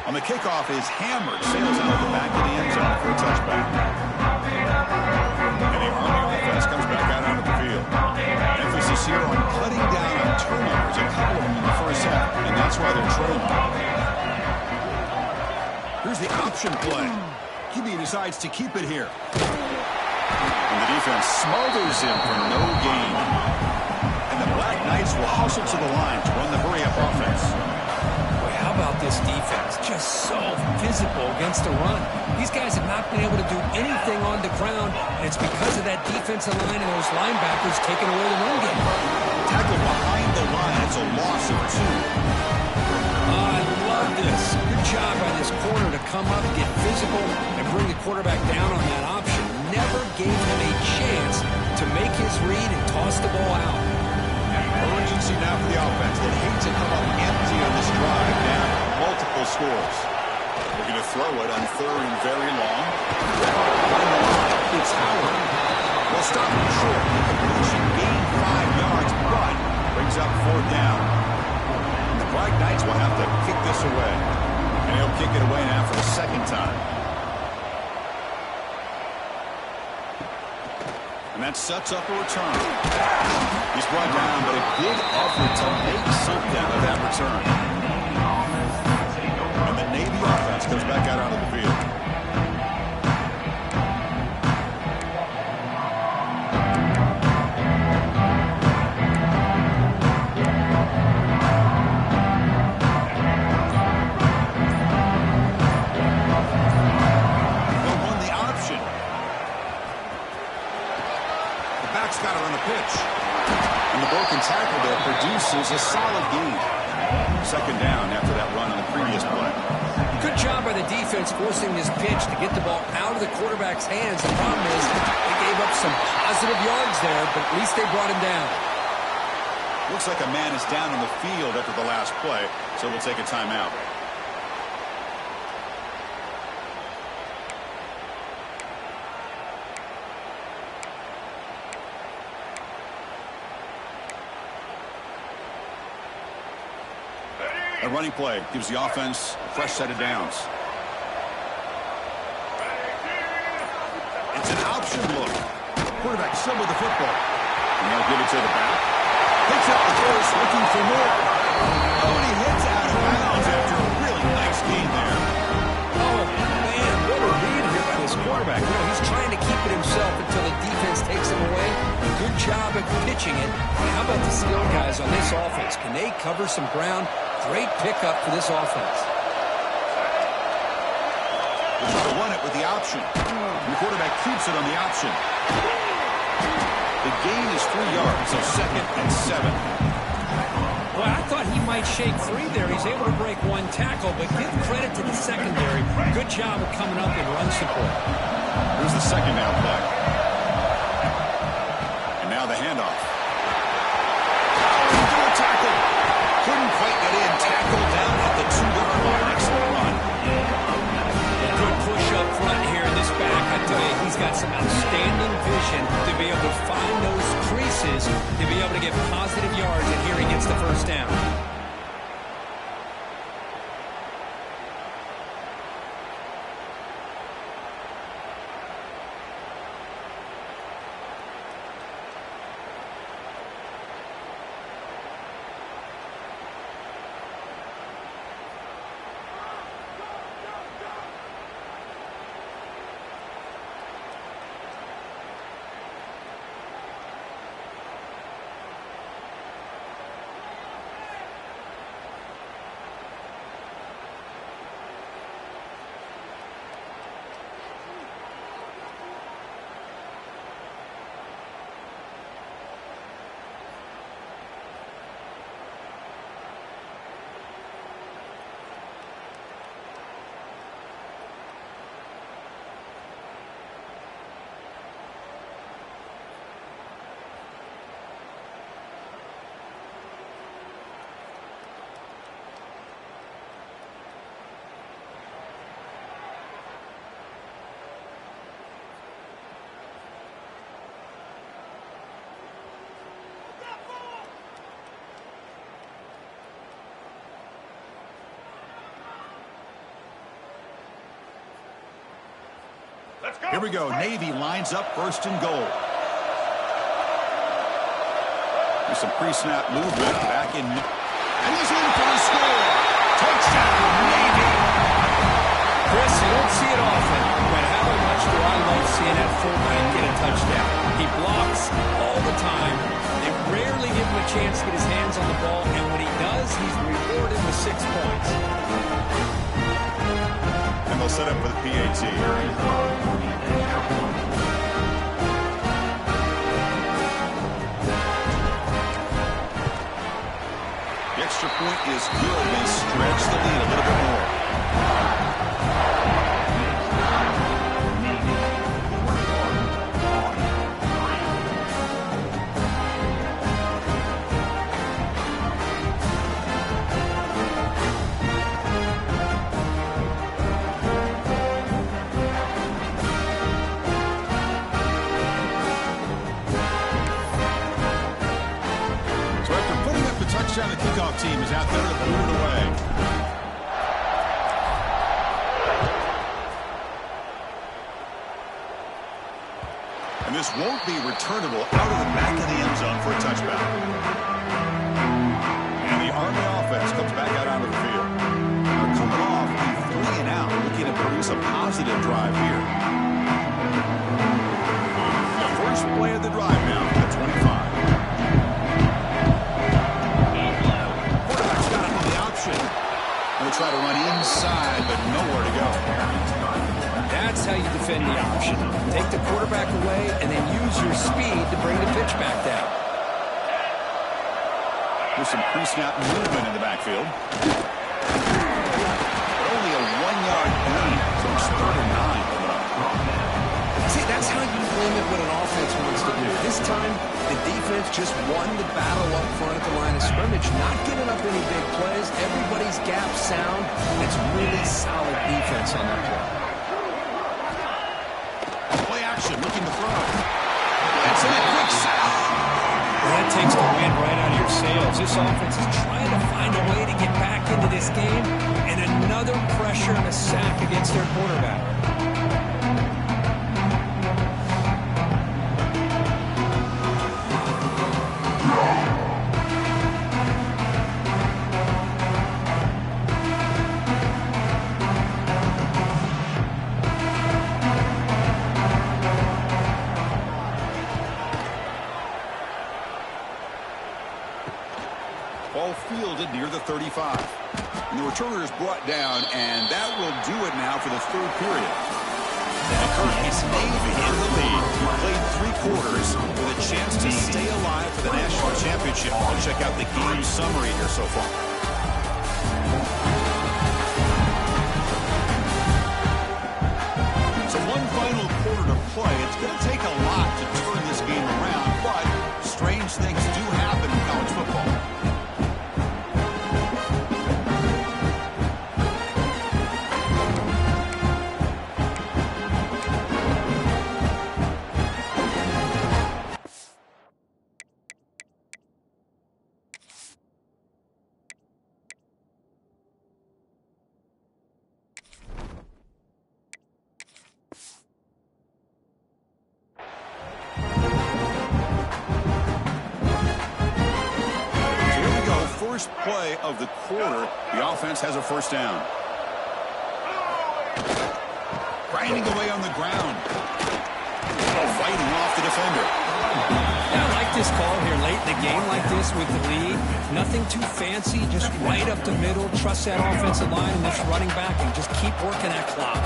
On the kickoff is hammered, sails out of the back of the end zone for a touchback. And the Army offense comes back out onto the field. Emphasis here on cutting down on turnovers, a couple of them in the first half, and that's why they're trailing. Here's the option play. QB decides to keep it here. And the defense smothers him for no gain. And the Black Knights will hustle to the line to run the hurry-up offense. How about this defense? Just so physical against the run. These guys have not been able to do anything on the ground, and it's because of that defensive line and those linebackers taking away the run game. Tackle behind the line. It's a loss of 2. I love this. Good job by this corner to come up, get physical, and bring the quarterback down on that option. Never gave him a chance to make his read and toss the ball out. Urgency now for the offense. They hate to come up empty on this drive, down multiple scores. They're going to throw it on 3rd and very long. It's Howard. Well, stop him short. The completion gained 5 yards, but brings up 4th down. And the Black Knights will have to kick this away. And he'll kick it away now for the 2nd time. And that sets up a return. He's brought down, but a good effort to make something of that return. And the Navy offense comes back out onto the field. They'll run the option. The back's got it on the pitch. And the broken tackle there produces a solid gain. 2nd down after that run on the previous play. Good job by the defense forcing this pitch to get the ball out of the quarterback's hands. The problem is they gave up some positive yards there, but at least they brought him down. Looks like a man is down on the field after the last play, so we'll take a timeout. A running play gives the offense a fresh set of downs. It's an option look. Quarterback still with the football. And they'll give it to the back. Picks up the first, looking for more. Oh, and he hits out of bounds after a really nice game there. Oh, man, what a read here by this quarterback. You know, he's trying to keep it himself until the defense takes him away. Good job of pitching it. How about the skill guys on this offense? Can they cover some ground? Great pickup for this offense. They'll try to run it with the option. The quarterback keeps it on the option. The gain is 3 yards, so 2nd and 7. Well, I thought he might shake free there. He's able to break one tackle, but give credit to the secondary. Good job of coming up in run support. Here's the 2nd down play. And now the handoff. Oh, a tackle. Couldn't quite get in. Tackle down at the 2-yard line. Excellent run. Good push up front here in this back. I tell you, he's got some outstanding vision to be able to find those creases, to be able to get positive yards, and here he gets the first down. Here we go. Navy lines up 1st and goal. There's some pre-snap movement back in. And he's in for the score. Touchdown, Navy. Chris, you don't see it often, but how much do I love seeing that fullback get a touchdown? He blocks all the time. They rarely give him a chance to get his hands on the ball, and when he does, he's rewarded with 6 points. And they'll set up for the PAT. The extra point is good. They stretch the lead a little bit more. Touchdown, the kickoff team is out there to boot it away. And this won't be returnable out of the back of the end zone for a touchback. And the Army offense comes back out onto the field. They're coming off a 3 and out, looking to produce a positive drive here. The first play of the drive now at the 25. They'll try to run inside, but nowhere to go. That's how you defend the option. Take the quarterback away and then use your speed to bring the pitch back down. There's some pre-snap movement in the backfield. But only a 1-yard gain, so it's 3rd and 9. See, that's how you limit what an offense wants to do. This time, the defense just won the battle up front at the line of scrimmage, not giving up any big plays. Everybody's gap sound. It's really solid defense on that play. Play action, looking to throw. That's in a quick sack. That takes the wind right out of your sails. This offense is trying to find a way to get back into this game, and another pressure and a sack against their quarterback. the returner is brought down, and that will do it now for the third period. It's Navy in the lead. Played 3 quarters with a chance to stay alive for the national championship. I'll check out the game summary here so far. So one final quarter to play. It's going to take a lot to turn this game around, but strange things do happen in college football. First play of the quarter, the offense has a first down. Grinding away on the ground. Fighting off the defender. Yeah, I like this call here late in the game like this with the lead. Nothing too fancy, just right up the middle. Trust that offensive line and this running back and just keep working that clock.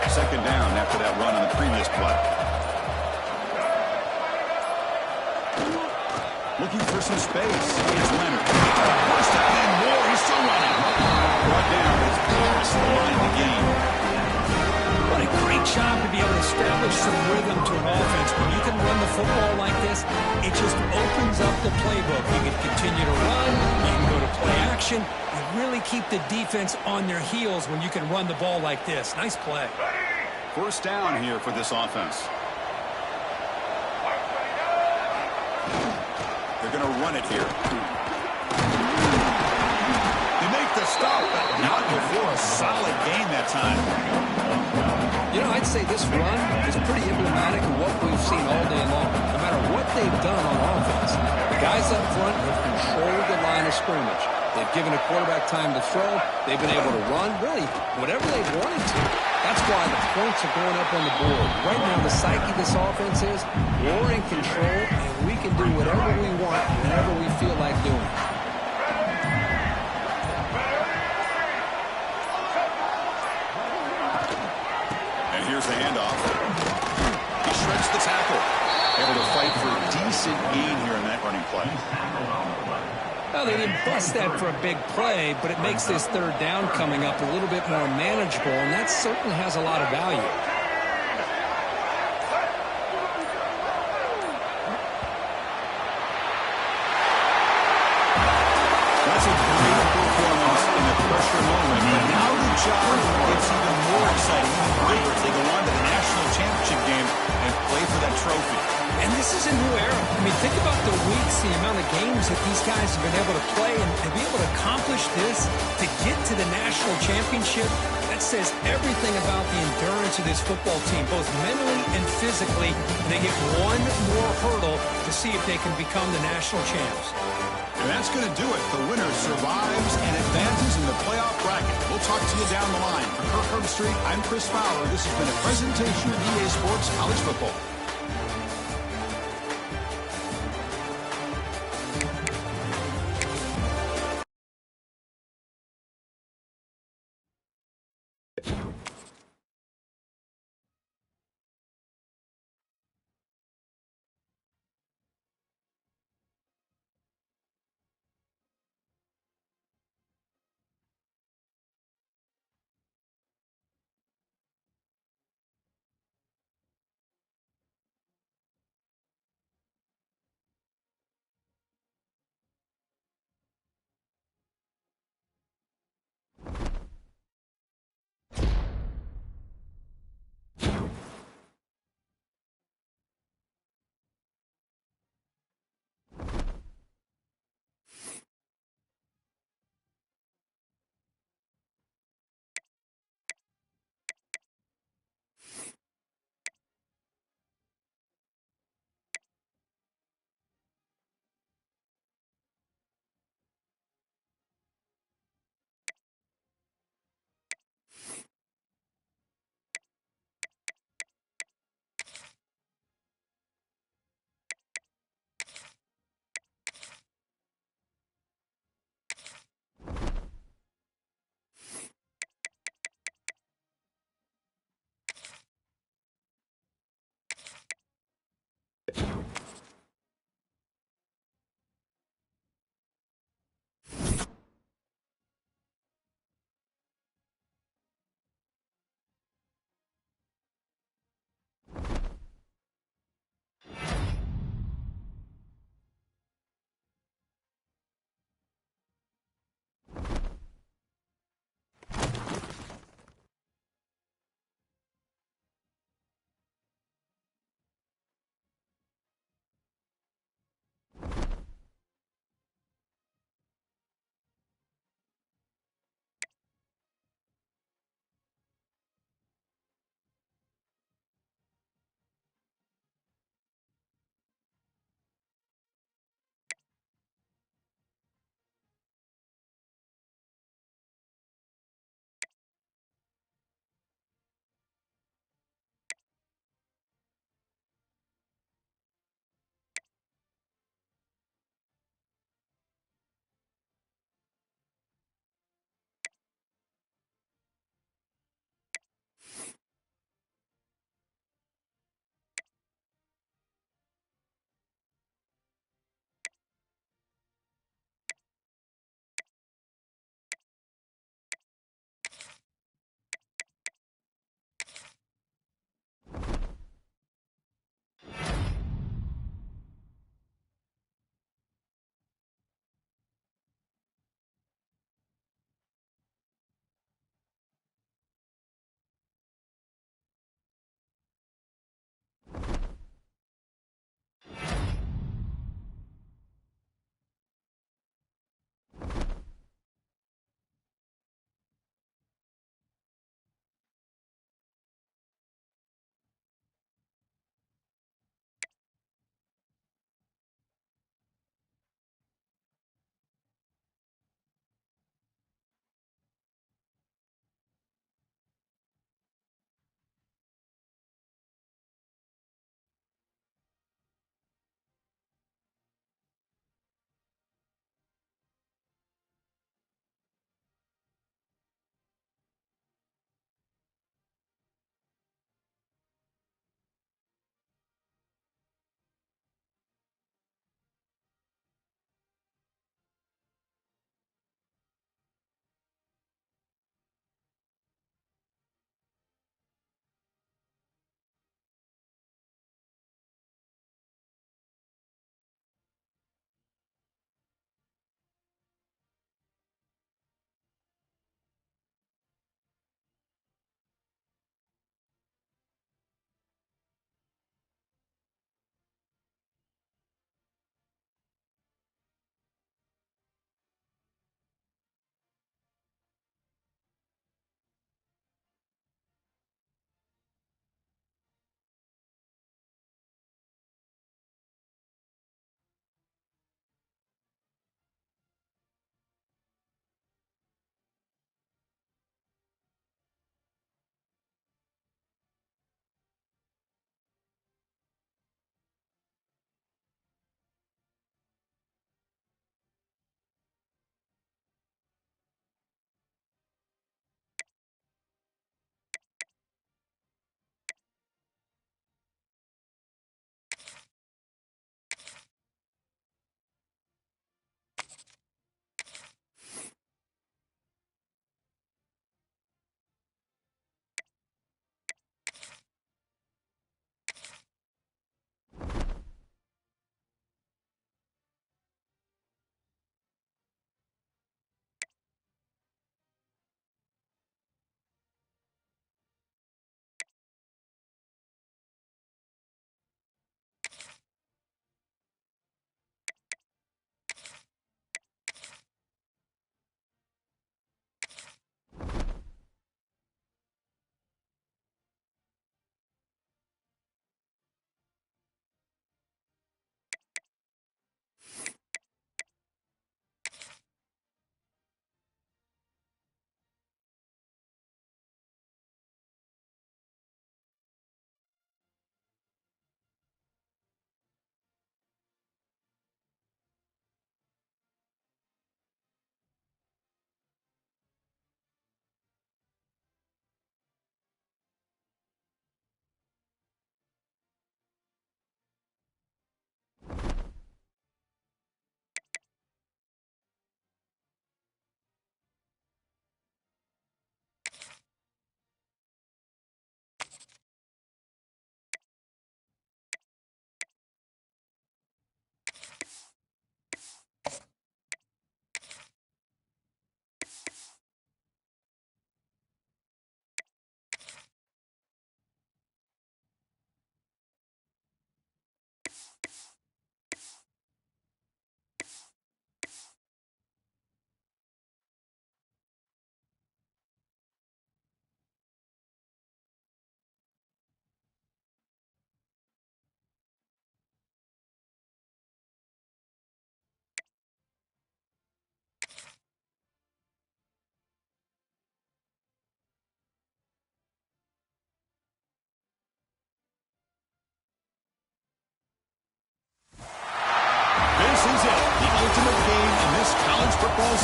Second down after that run on the previous play. Looking for some space. Here's Leonard. Step in more. He's still running. Brought down, but it's past the line of the game. What a great job to be able to establish some rhythm to an offense. When you can run the football like this, it just opens up the playbook. You can continue to run. You can go to play action. You really keep the defense on their heels when you can run the ball like this. Nice play. First down here for this offense. They're going to run it here. They make the stop, but not before a solid game that time. You know, I'd say this run is pretty emblematic of what we've seen all day long. No matter what they've done on offense, the guys up front have controlled the line of scrimmage. They've given a quarterback time to throw. They've been able to run, really, whatever they've wanted to. That's why the points are going up on the board. Right now, the psyche of this offense is we're in control, and we can do whatever we want whenever we feel like doing it. And here's the handoff. He shreds the tackle. Able to fight for a decent gain here in that running play. Well, they didn't bust that for a big play, but it makes this third down coming up a little bit more manageable, and that certainly has a lot of value. That's a great performance in the pressure moment, but now the job gets even more exciting, even bigger as they go on to the national championship game and play for that trophy. And this is a new era. I mean, think about the weeks, the amount of games that these guys have been able to play, and to be able to accomplish this, to get to the national championship, that says everything about the endurance of this football team, both mentally and physically. They get one more hurdle to see if they can become the national champs. And that's going to do it. The winner survives and advances in the playoff bracket. We'll talk to you down the line. For Kirk Herbstreit, I'm Chris Fowler. This has been a presentation of EA Sports College Football.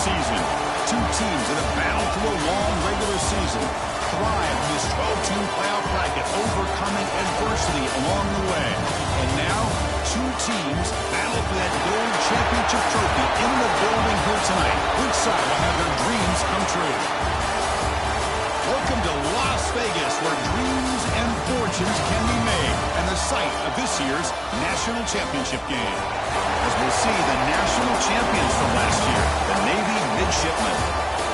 season. Two teams that have battled through a long regular season thrive in this 12-team playoff bracket, overcoming adversity along the way. And now, two teams battle for that gold championship trophy in the building here tonight. Which side will have their dreams come true? Welcome to Las Vegas, where dreams and fortunes can be made, and the site of this year's national championship game. As we'll see, the national champions from last year, the Navy Midshipmen,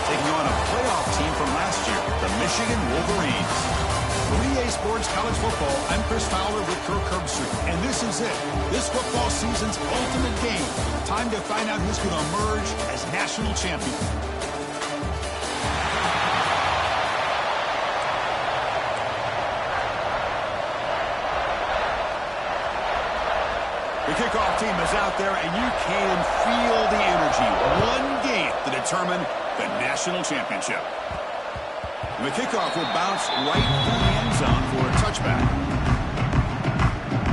taking on a playoff team from last year, the Michigan Wolverines. For EA Sports College Football, I'm Chris Fowler with Kirk Herbstreit, and this is it. This football season's ultimate game. Time to find out who's going to emerge as national champion. The kickoff team is out there, and you can feel the energy. One game to determine the national championship. And the kickoff will bounce right through the end zone for a touchback.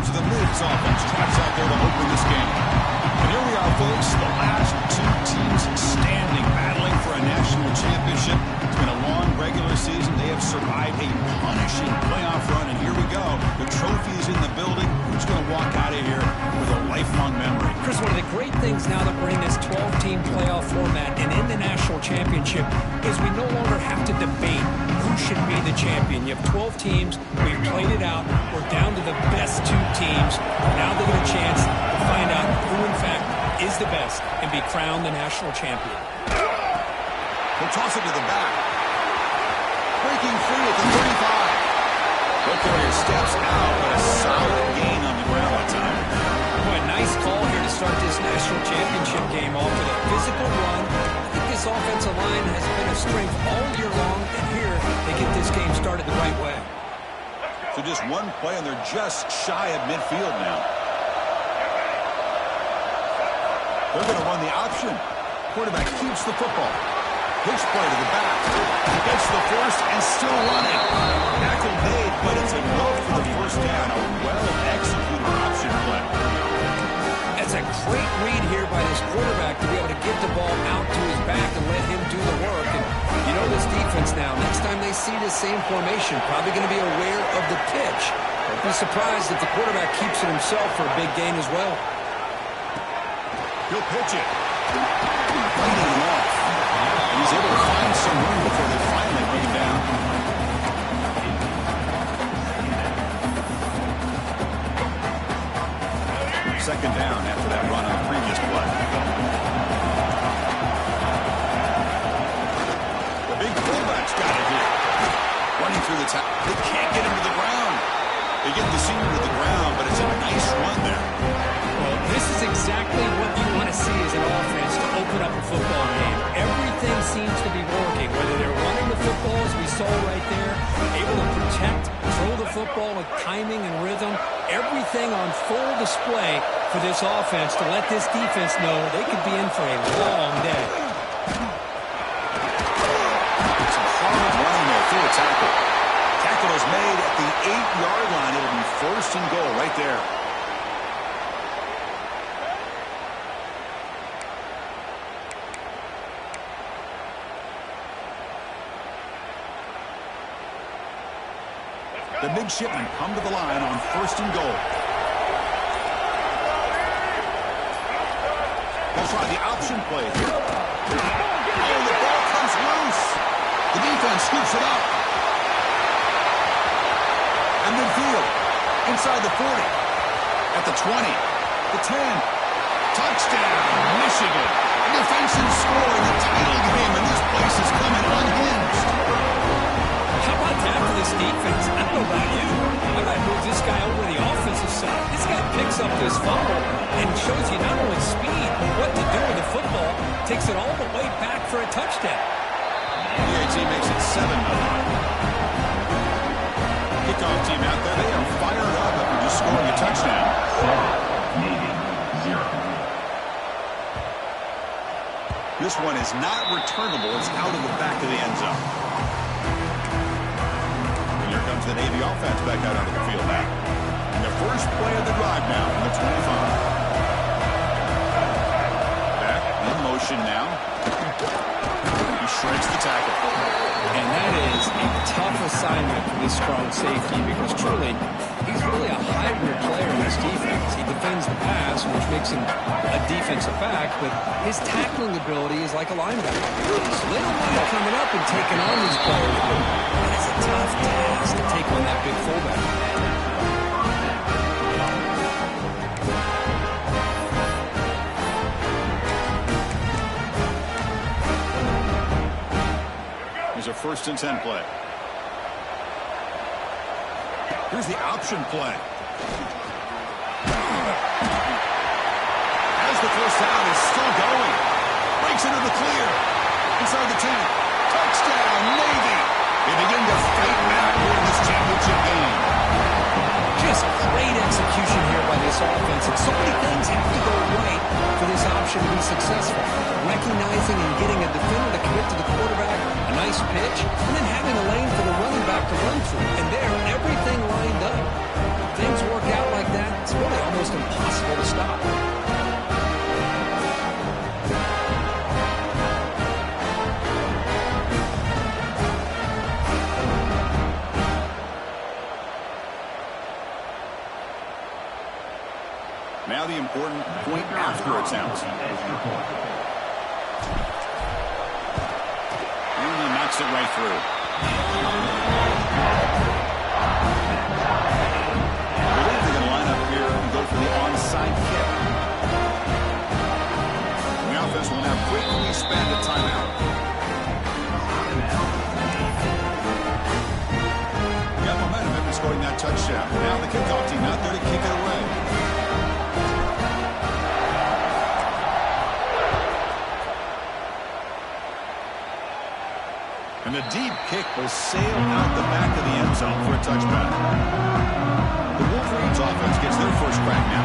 So the Mids offense trots out there to open this game. And here we are, folks, the last two teams standing, battling for a national championship. It's been a long regular season. They have survived a punishing playoff run, and here we go. The trophy is in the building. Who's going to walk out of here with a lifelong memory? Chris, one of the great things now that we're in this 12-team playoff format and in the national championship is we no longer have to debate who should be the champion. You have 12 teams. We've played it out. We're down to the best two teams. Now they get a chance to find out who, in fact, is the best and be crowned the national champion. He'll toss it to the back. Breaking free at the 35. Look, steps out, but a solid gain on the ground that time. Boy, a nice call here to start this national championship game off with a physical run. I think this offensive line has been a strength all year long, and here they get this game started the right way. So just one play, and they're just shy of midfield now. They're going to run the option. Quarterback keeps the football. Pitch play to the back. Gets the first and still running. Tackle made, but it's enough for the first down. A well-executed option play. That's a great read here by this quarterback to be able to get the ball out to his back and let him do the work. And you know this defense now, next time they see the same formation, probably going to be aware of the pitch. Don't be surprised if the quarterback keeps it himself for a big gain as well. He'll pitch it. Fighting him off. He's able to find some room before they finally bring him down. Second down after that run on the previous play. The big fullback's got it here. Running through the top. They can't get him to the ground. They get the senior to the ground, but it's a nice run there. Well, this is exactly what you want to see as an offense to open up a football game. Everything seems to be working, whether they're running the football, as we saw right there, able to protect, throw the football with timing and rhythm, everything on full display for this offense to let this defense know they could be in for a long day. It's a hard running there through a tackle. Tackle is made at the 8-yard line. It'll be first and goal right there. The midshipmen come to the line on first and goal. They'll try the option play here. Oh, the ball comes loose. The defense scoops it up. And midfield. Inside the 40. At the 20. The 10. Touchdown, Michigan. The defensive score in the title game, and this place is coming unhinged. How about that for this defense? I don't know about you. I might move this guy over to the offensive side. This guy picks up this fumble and shows you not only speed, but what to do with the football. Takes it all the way back for a touchdown. PAT makes it 7-0. Kickoff team out there, they are fired up after just scoring a touchdown. This one is not returnable. It's out of the back of the end zone. And here comes the Navy offense back out onto the field now. And the first play of the drive now from the 25. Back in motion. motion now. He shreds the tackle. And that is a tough assignment for this strong safety because truly, he's really a hybrid player in this defense. He defends the pass, which makes him a defensive back, but his tackling ability is like a linebacker. So they don't mind coming up and taking on these players, but it is a tough task to take on that big fullback. A 1st and 10 play. Here's the option play. As the first down is still going. Breaks into the clear. Inside the 10. Touchdown, Navy. They begin to fight back here in this championship game. Just great execution here by this offense. And so many things have to go right for this option to be successful. Recognizing and getting a defender to commit to the quarterback, a nice pitch, and then having a lane for the running back to run through. And there, everything lined up. If things work out like that, it's really almost impossible to stop. Now the important point after it's out. And he knocks it right through. I believe they're going to line up here and go for the onside kick. The offense will now quickly spend a timeout. Got momentum after scoring that touchdown. Now the kickoff team out there to kick it away. And the deep kick will sail out the back of the end zone for a touchback. The Wolverines offense gets their first crack now.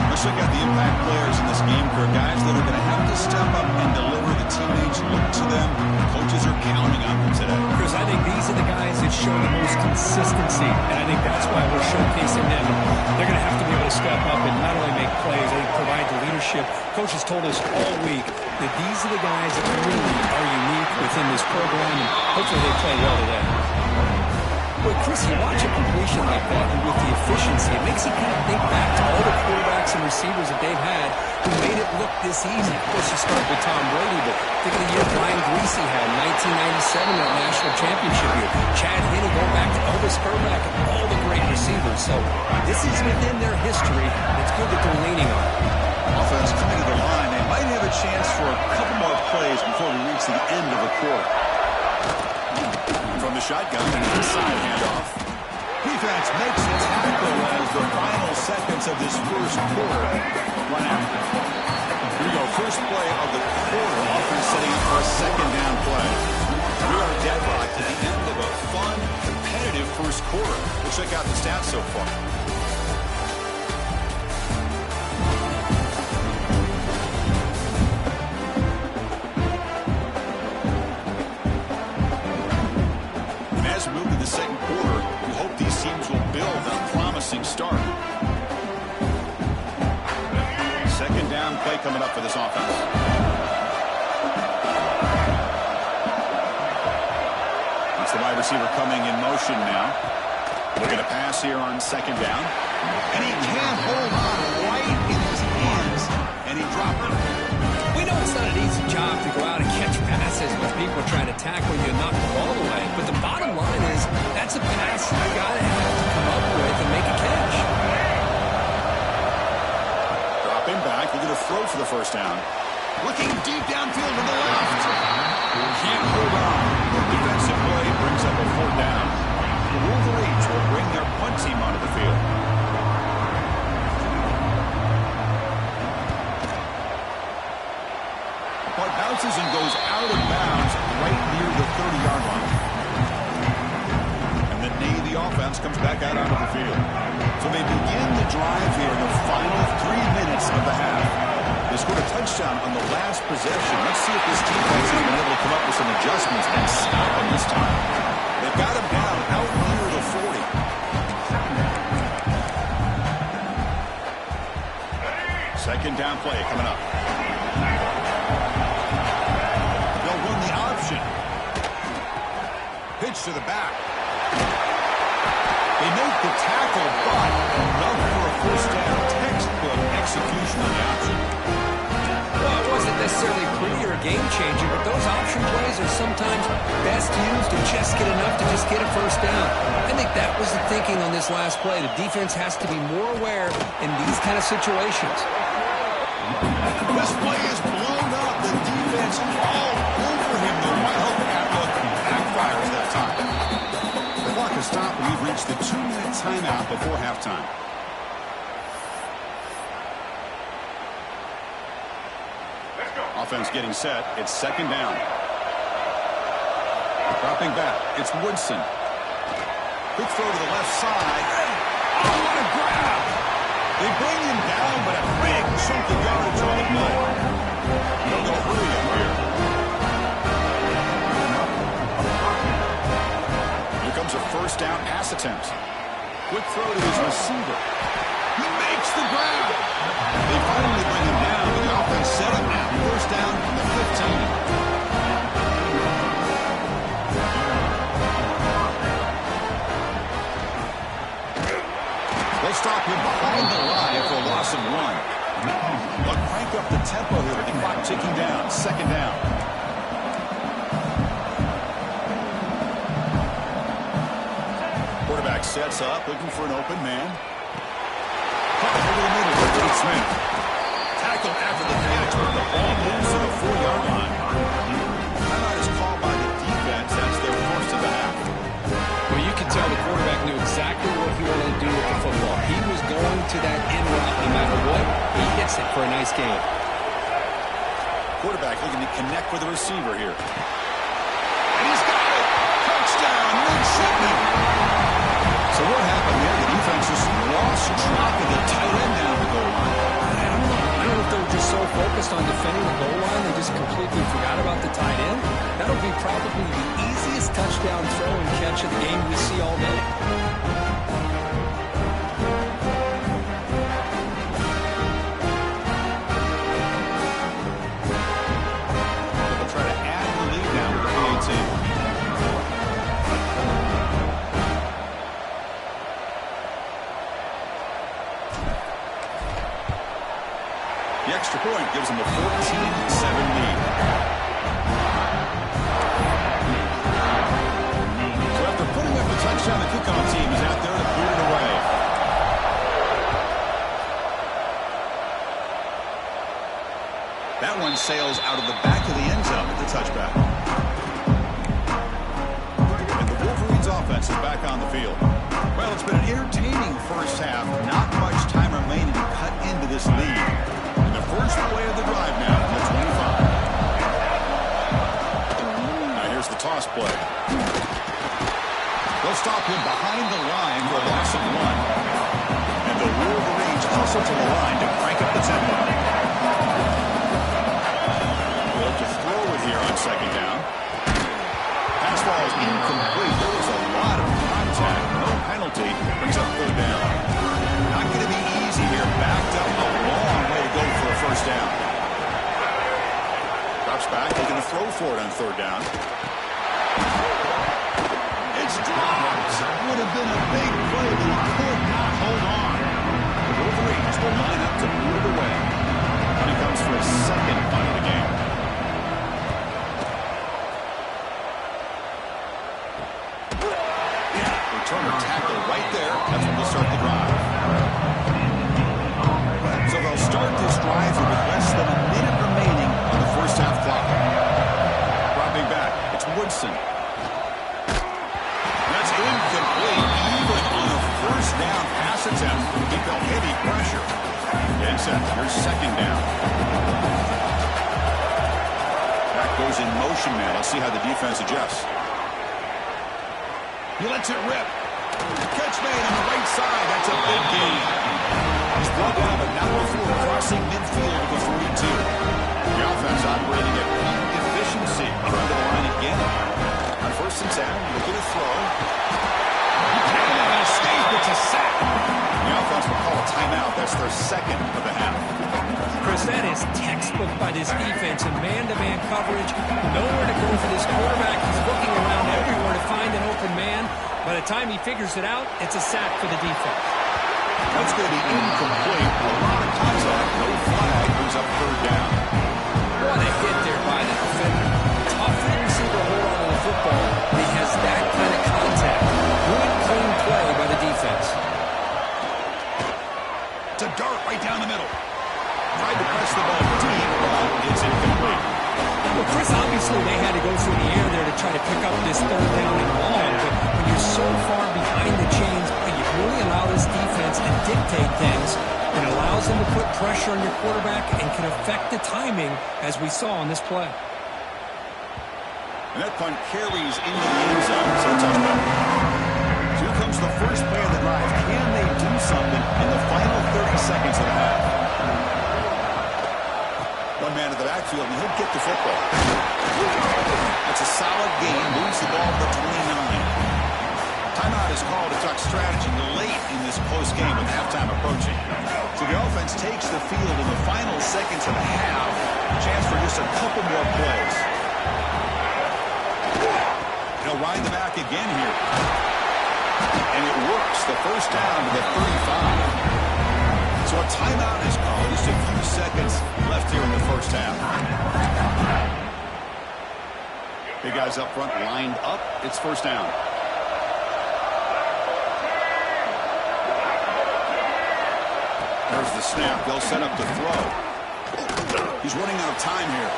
Let's look at the impact players in this game for guys that are going to have to step up and deliver. The teammates look to them. Coaches are counting on them today. Chris, I think these are the guys that show the most consistency, and I think that's why we're showcasing them. They're going to have to be able to step up and not only make plays, I think provide the leadership. Coaches told us all week that these are the guys that really are unique within this program, and hopefully they play well today. Well, Chris, you watch a completion like that, and with the efficiency, it makes you kind of think back to all the quarterbacks and receivers that they've had who made it look this easy. Of course, you start with Tom Brady, but think of the year Brian Greasy had in 1997, that national championship year. Chad Henne going back to Elvis Burback and all the great receivers. So this is within their history. It's good that they're leaning on it. Offense coming to the line. They might have a chance for a couple more plays before we reach the end of the quarter. From the shotgun, an inside handoff. Defense makes the tackle as the final seconds of this first quarter run out. Here we go, first play of the quarter. Offense setting up for a second down play. We are deadlocked to the end of a fun, competitive first quarter. We'll check out the stats so far. The second quarter, we hope these teams will build on a promising start. Second down play coming up for this offense. It's the wide receiver coming in motion now. Looking to pass here on second down. And he can't hold on right in his hands. And he dropped it. We know it's not an easy job to go out and catch passes with people trying to tackle you and knock the ball away. But the bottom line is that's a pass you got to have to come up with and make a catch. Dropping back. They're going to throw for the first down. Looking deep downfield to the left. Can't hold on. Defensive play brings up a fourth down. The Wolverines will bring their punt team onto the field. Punt bounces and goes out of bounds right near the 30-yard line. And the Navy offense comes back out onto the field. So they begin the drive here in the final 3 minutes of the half. They scored a touchdown on the last possession. Let's see if this defense has been able to come up with some adjustments and stop them this time. They've got him down out near the 40. Second down play coming up. to the back. They make the tackle, but enough for a first down. Textbook execution on the option. Well, it wasn't necessarily pretty or game-changing, but those option plays are sometimes best used to just get enough to just get a first down. I think that was the thinking on this last play. The defense has to be more aware in these kind of situations. This play is blown up. The defense all over him. The White Hope outlook backfires that time. The clock has stopped, and we've reached the 2-minute timeout before halftime. Offense getting set. It's second down. Dropping back. It's Woodson. Quick throw to the left side. Oh, what a grab! They bring him down, but a big chunk of yardage on the play. They'll go hurry up here. Here comes a first down pass attempt. Quick throw to his receiver. He makes the grab. They finally bring him down, but the offense set up now. First down from the 15. They'll stop him behind the line for a loss of 1. They'll crank up the tempo here with the clock ticking down. Second down. Quarterback sets up, looking for an open man. Over the middle for J. Smith. Tackled after the catch, but the ball moves to the 4-yard line. Timeout is called by the defense. That's their first of the half. Well, you can tell the quarterback knew exactly what he wanted to do with the football. He was going to that end route no matter what. He hits it for a nice gain. Quarterback looking to connect with the receiver here. And he's got it! Touchdown, mid-shipment! So what happened there? The defense just lost track of the tight end down the goal line. I don't know if they were just so focused on defending the goal line, they just completely forgot about the tight end. That'll be probably the easiest touchdown throw and catch of the game we see all day. They'll try to add the lead now with the PAT. The extra point gives them a 14-7 lead. So after putting up the touchdown, the kickoff team is out there to clear it away. That one sails out of the back of the end zone at the touchback. And the Wolverines offense is back on the field. Well, it's been an entertaining first half. Not much time remaining to cut into this lead. First play of the drive now from the 25. Now here's the toss play. They'll stop him behind the line for a loss of 1. And the Wolverines hustle to the line to crank up the tempo. They'll to throw it here on second down. Pass ball is incomplete. There was a lot of contact. No penalty. Brings up third down. Not going to be easy here. Backed up a long way to go for a first down. Drops back, looking to throw for it on third down. It's dropped. Would have been a big play, but he could not hold on. The Wolverines will line up to move it away. And he comes for a second punt of the game. Returner tackle right there. That's when they'll start the drive. So they'll start this drive with less than a minute remaining on the first half clock. Dropping back, it's Woodson. That's incomplete. Even on a first down pass attempt, he felt heavy pressure. Get set, here's second down. Back goes in motion man. Let's see how the defense adjusts. He lets it rip. Catch made on the right side. That's a big gain. He's brought down, but not before crossing midfield with a 3-2. The offense operating at peak efficiency. Trying to the line again. On 1st and 10, looking to throw. And escape. It's a sack. The offense will call a timeout. That's their second of the half. Chris, that is text textbook by this defense in man-to-man coverage. Nowhere to go for this quarterback. He's looking around everywhere to find an open man. By the time he figures it out, it's a sack for the defense. That's going to be incomplete. A lot of contact. No flag. Brings up third down. What a hit there by the defender. Tough for the receiver to hold on to the football. He has that kind of contact. Good, clean play by the defense. It's a dart right down the middle. Tried to press the ball deep, but it's incomplete. Well, Chris, obviously they had to go through the air there to try to pick up this third down and long, but when you're so far behind the chains, you really allow this defense to dictate things. It allows them to put pressure on your quarterback and can affect the timing, as we saw on this play. And that punt carries into the end zone, so touchdown. So here comes the first play of the drive. Can they do something in the final 30 seconds of the half? One man to the backfield, and he'll get the football. That's a solid gain. Moves the ball to the 29. Timeout is called to talk strategy late in this close game with halftime approaching. So the offense takes the field in the final seconds of the half. Chance for just a couple more plays. He'll ride the back again here. And it works. The first down to the 35. So a timeout is called. Just a few seconds left here in the first half. Big guys up front lined up. It's first down. There's the snap. They'll set up to throw. He's running out of time here.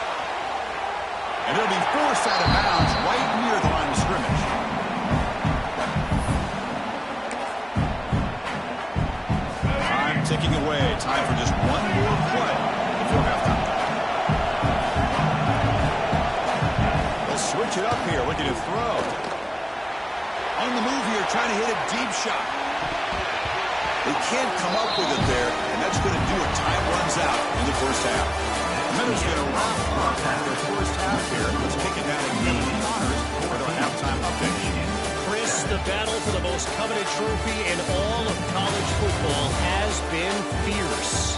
And he'll be forced out of bounds right near the line of scrimmage. Time ticking away. Time for just one more play before halftime. They'll switch it up here. Looking to throw. On the move here, trying to hit a deep shot. They can't come up with it there, and that's going to do it. Time runs out in the first half. Minutes going to wrap up after the first half here. Let's kick it down again. Connors for their halftime update. Chris, the battle for the most coveted trophy in all of college football has been fierce.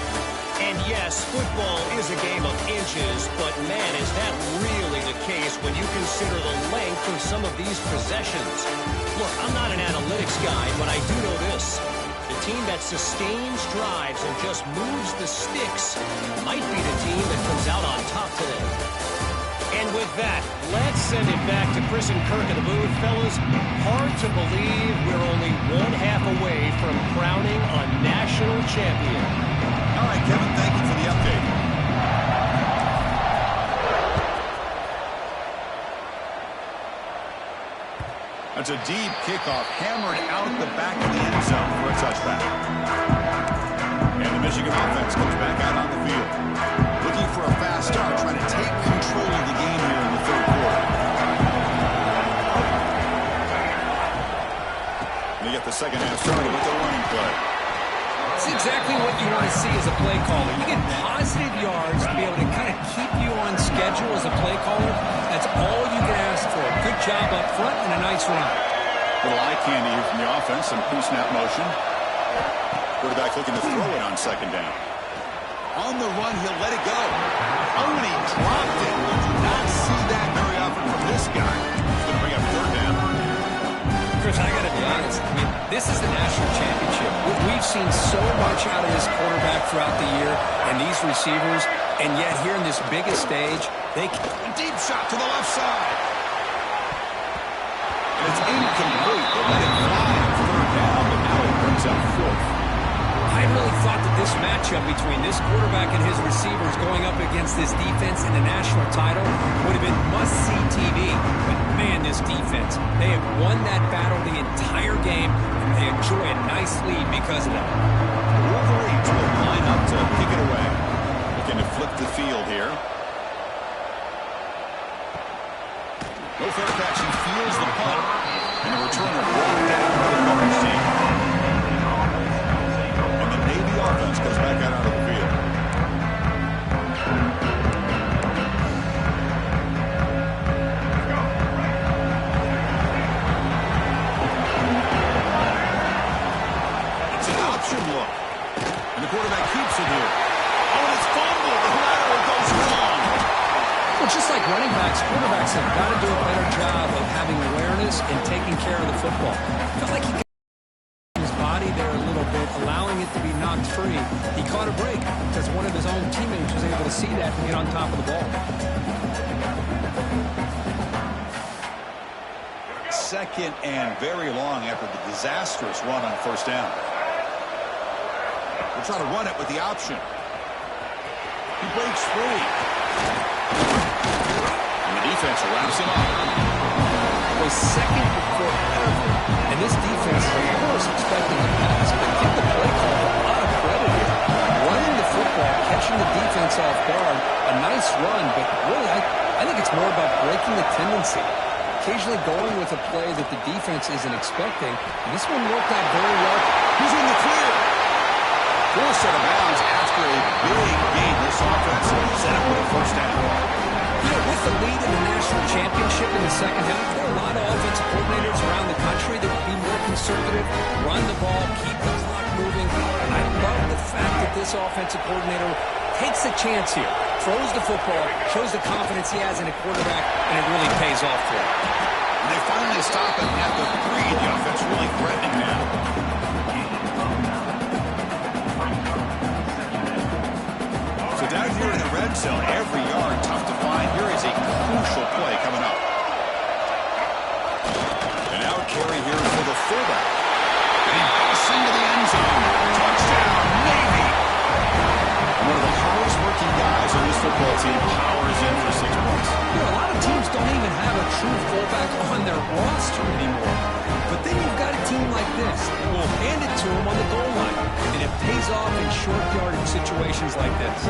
And yes, football is a game of inches, but man, is that really the case when you consider the length of some of these possessions. Look, I'm not an analytics guy, but I do know this. The team that sustains drives and just moves the sticks might be the team that comes out on top today. And with that, let's send it back to Chris and Kirk in the booth. Fellas, hard to believe we're only one half away from crowning a national champion. All right, Kevin, thank you for the update. That's a deep kickoff, hammered out the back of the end zone for a touchback. And the Michigan offense comes back out on the field. Looking for a fast start, trying to take control of the game here in the third quarter. They get the second half started with the running play. It's exactly what you want to see as a play caller. You get positive yards to be able to kind of keep you on schedule as a play caller. That's all you can ask for. Good job up front and a nice run. Little eye candy here from the offense. Some pre-snap motion. Quarterback looking to throw it on second down. On the run, he'll let it go. Oh, and he dropped it. We do not see that very often from this guy. He's going to bring up third down. Chris, I got to be honest. I mean, this is the national championship. We've seen so much out of this quarterback throughout the year and these receivers, and yet here in this biggest stage, they can... A deep shot to the left side. And it's incomplete. They let it fly on third down, but now it brings up fourth. I really thought that this matchup between this quarterback and his receivers going up against this defense in the national title would have been must-see TV. But, man, this defense, they have won that battle the entire game, and they enjoy a nice lead because of that. Wolverines will line up to kick it away. Looking to flip the field here. No fair catch. He feels the punt. And the returner brought down by the coverage team. And the Navy offense goes back out onto the field. It's an option look. And the quarterback keeps it here. Oh, and it's fumbled. The lateral goes wrong. Well, just like running backs, quarterbacks have got to do a better job of having awareness and taking care of the football. Felt like he got his body there a little bit, allowing it to be knocked free. He caught a break because one of his own teammates was able to see that and get on top of the ball. Second and very long after the disastrous run on first down. We'll try to run it with the option. He breaks free. And the defense wraps him up. Was second before ever. And this defense is, of course, expecting a pass, but give the play call a lot of credit here. Running the football, catching the defense off guard, a nice run, but really, I think it's more about breaking the tendency. Occasionally going with a play that the defense isn't expecting. And this one worked out very well. He's in the clear. Forced out of bounds after a big gain. This offense set up with a first down. You know, with the lead in the national championship in the second half, there are a lot of offensive coordinators around the country that would be more conservative, run the ball, keep the clock moving. I love the fact that this offensive coordinator takes a chance here, throws the football, shows the confidence he has in a quarterback, and it really pays off for him. And they finally stop it at the 3. The offense really threatening now. So down here in the red zone, every yard tough to find. Here is a crucial play coming up. And now carry here for the fullback. And he busts into the end zone. Touchdown, Navy! One of the hardest working guys on this football team powers in for 6 points. You know, a lot of teams don't even have a true fullback on their roster anymore. But then you've got a team like this that will hand it to them on the goal line. And it pays off in short yardage situations like this.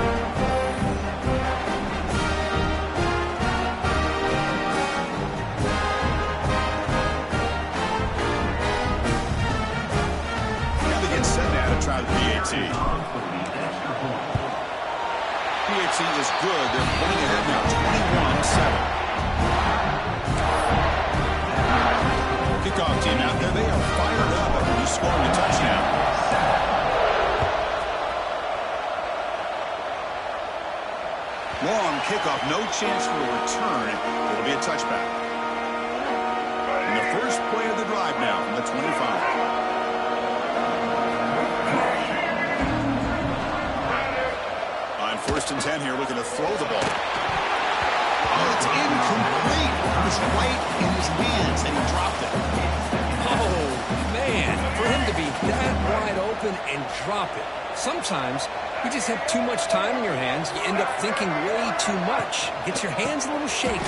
Now they get set now to try the PAT. PAT is good. They're pulling ahead now, 21-7. Kickoff team out there. They are fired up after just scoring a touchdown. Long kickoff, no chance for a return. It'll be a touchback. And the first play of the drive now from the 25. First and 10 here, looking to throw the ball. Oh, it's incomplete. It was right in his hands, and he dropped it. Oh, man, for him to be that wide open and drop it. Sometimes you just have too much time in your hands. You end up thinking way too much. Gets your hands a little shaky.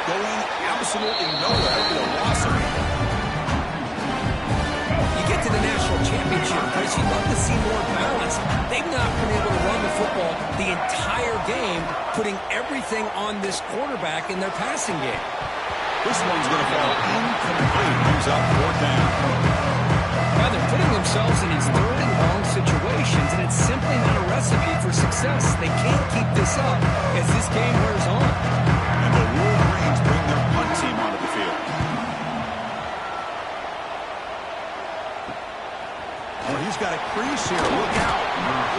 Going absolutely nowhere with a loss of it. You get to the national championship, Chris, you'd love to see more balance. They've not been able to run the football the entire game, putting everything on this quarterback in their passing game. This one's going to fall incomplete. Comes up 4th down. Well, they're putting themselves in these 3rd and long situations, and it's simply not a recipe for success. They can't keep this up as this game wears on. And the Wolverines bring their punt team onto the field. Oh, he's got a crease here. Look out.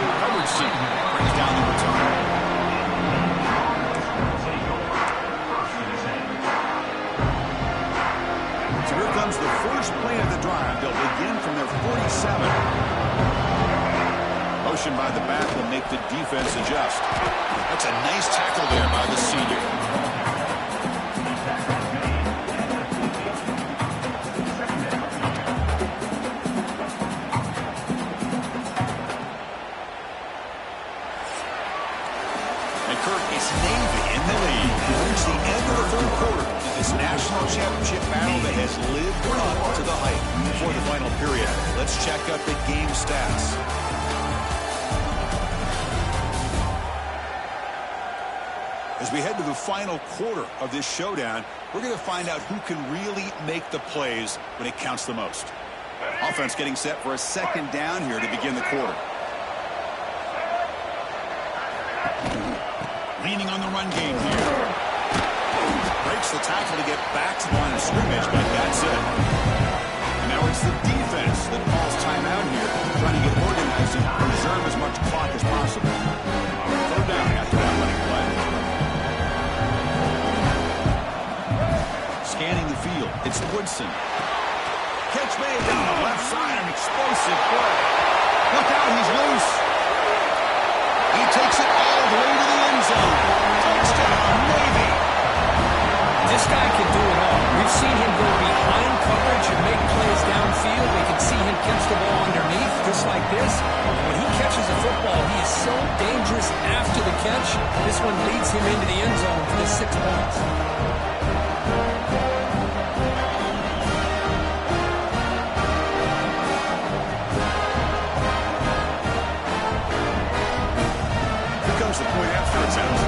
Robertson brings down the return. So here comes the first play of the drive. They'll begin from their 47. Motion by the back will make the defense adjust. That's a nice tackle there by the senior. National championship battle that has lived up to the hype before the final period. Let's check out the game stats. As we head to the final quarter of this showdown, we're going to find out who can really make the plays when it counts the most. Offense getting set for a 2nd down here to begin the quarter. Leaning on the run game here. Breaks the tackle to get back to the line of scrimmage, but that's it. And now it's the defense that calls timeout here, trying to get organized and preserve as much clock as possible. Johnson. Catch made down the left side, an explosive play. Look out, he's loose. He takes it all the way to the end zone. Touchdown, Navy. This guy can do it all. We've seen him go behind coverage and make plays downfield. We can see him catch the ball underneath, just like this. When he catches a football, he is so dangerous after the catch. This one leads him into the end zone for the 6 points. Here comes the point after attempt.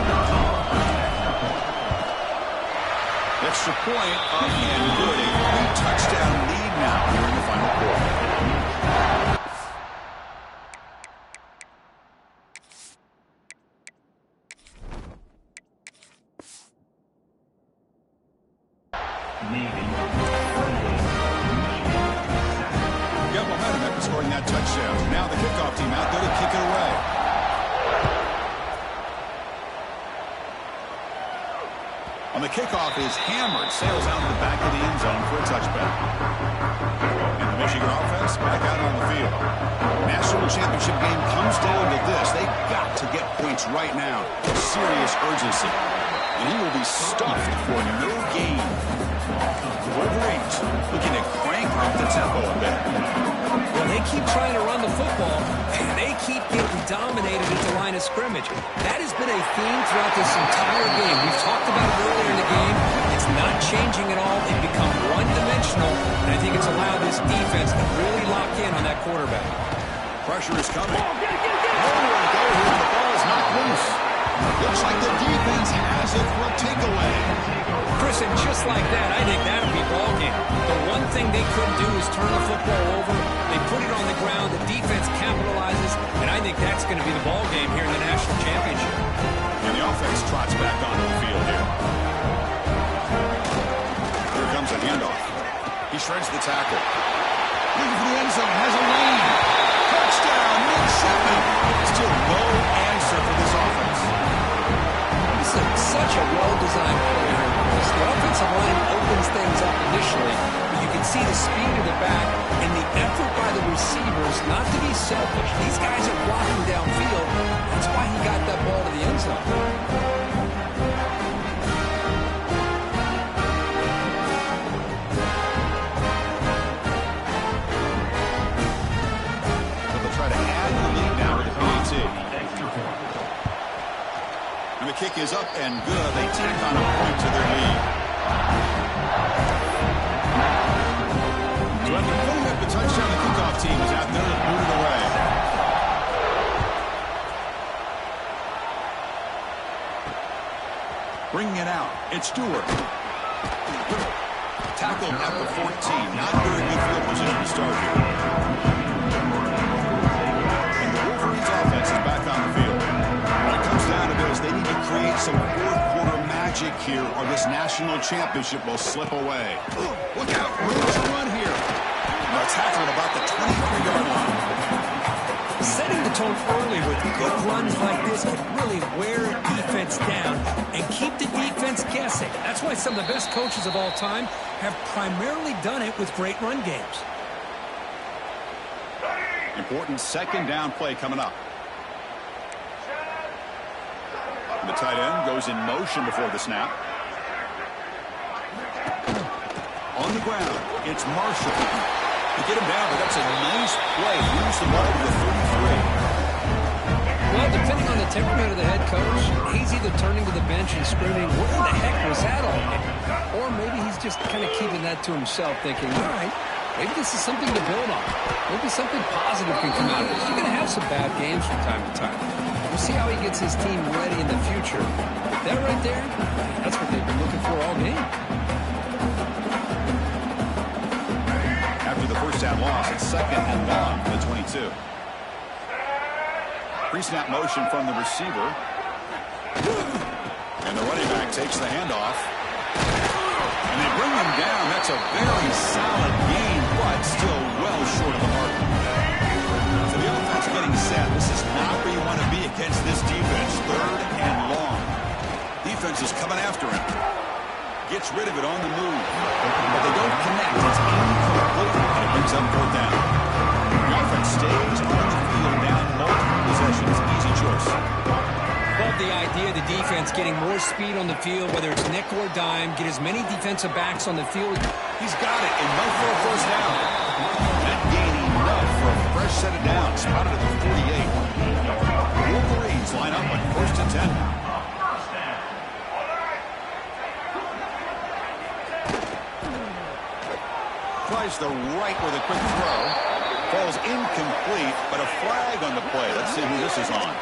Extra point up and good. A 3-touchdown lead now here in the final quarter. Got momentum after scoring that touchdown. Now the kickoff team out there to kick it away. On the kickoff is hammered, sails out of the back of the end zone for a touchback. And the Michigan offense back out on the field. National championship game comes down to this. They've got to get points right now. Serious urgency. And he will be stuffed for no gain. Wolverines looking to crank up the tempo a bit. Well, they keep trying to run the football, and they keep getting dominated at the line of scrimmage. That has been a theme throughout this entire game. We've talked about it earlier in the game. It's not changing at all. They've become one-dimensional, and I think it's allowed this defense to really lock in on that quarterback. Pressure is coming. Nowhere to go here. The ball is knocked loose. Looks like the defense has it for a takeaway. Chris, and just like that, I think that would be ball game. The one thing they couldn't do is turn the football over. They put it on the ground. The defense capitalizes, and I think that's going to be the ball game here in the national championship. And the offense trots back onto the field here. Here comes a handoff. He shreds the tackle. Looking for the end zone. Has a lane. Touchdown, Mississippi. Still no answer for this offense. This is such a well-designed play here. The offensive line opens things up initially, but you can see the speed of the back and the effort by the receivers not to be selfish. These guys are blocking downfield. That's why he got that ball to the end zone. They'll try to add the lead now with the PAT. And the kick is up and good. They tack on a point to their lead. So after putting up the touchdown, the kickoff team is out there to boot it away. Bringing it out. It's Stewart. Tackled at the 14. Not very good field position to start here. And the Wolverines offense is back on the field. When it comes down to this, they need to create some fourth-quarter magic here, or this national championship will slip away. Look out, room to run here. Now tackled about the 23-yard line. Setting the tone early with good runs like this can really wear a defense down and keep the defense guessing. That's why some of the best coaches of all time have primarily done it with great run games. Important second down play coming up. The tight end goes in motion before the snap. On the ground, it's Marshall. To get him down, but that's a nice play. Moves the ball to the 33. Well, depending on the temperament of the head coach, he's either turning to the bench and screaming, "Where the heck was that all?" Or maybe he's just kind of keeping that to himself, thinking, all right, maybe this is something to build on. Maybe something positive can come out of this. You're going to have some bad games from time to time. We'll see how he gets his team ready in the future. But that right there, that's what they've been looking for all game. After the first down loss, it's 2nd and 1 from the 22. Pre-snap motion from the receiver. And the running back takes the handoff. And they bring him down. That's a very solid gain, but still well short of the mark. So the offense getting set. This is not where you want to be against this defense. 3rd and long. Defense is coming after him. Gets gets rid of it on the move. But they don't connect. It's incomplete, and it brings up 4th down. The offense stays on the field down multiple possessions. Easy choice. Love the idea of the defense getting more speed on the field, whether it's nickel or dime, get as many defensive backs on the field. He's got it, enough for a 1st down. That gain enough for a fresh set of downs, spotted at the 48. Wolverines line up on 1st and 10. Tries the right with a quick throw. Falls incomplete, but a flag on the play. Let's see who this is on.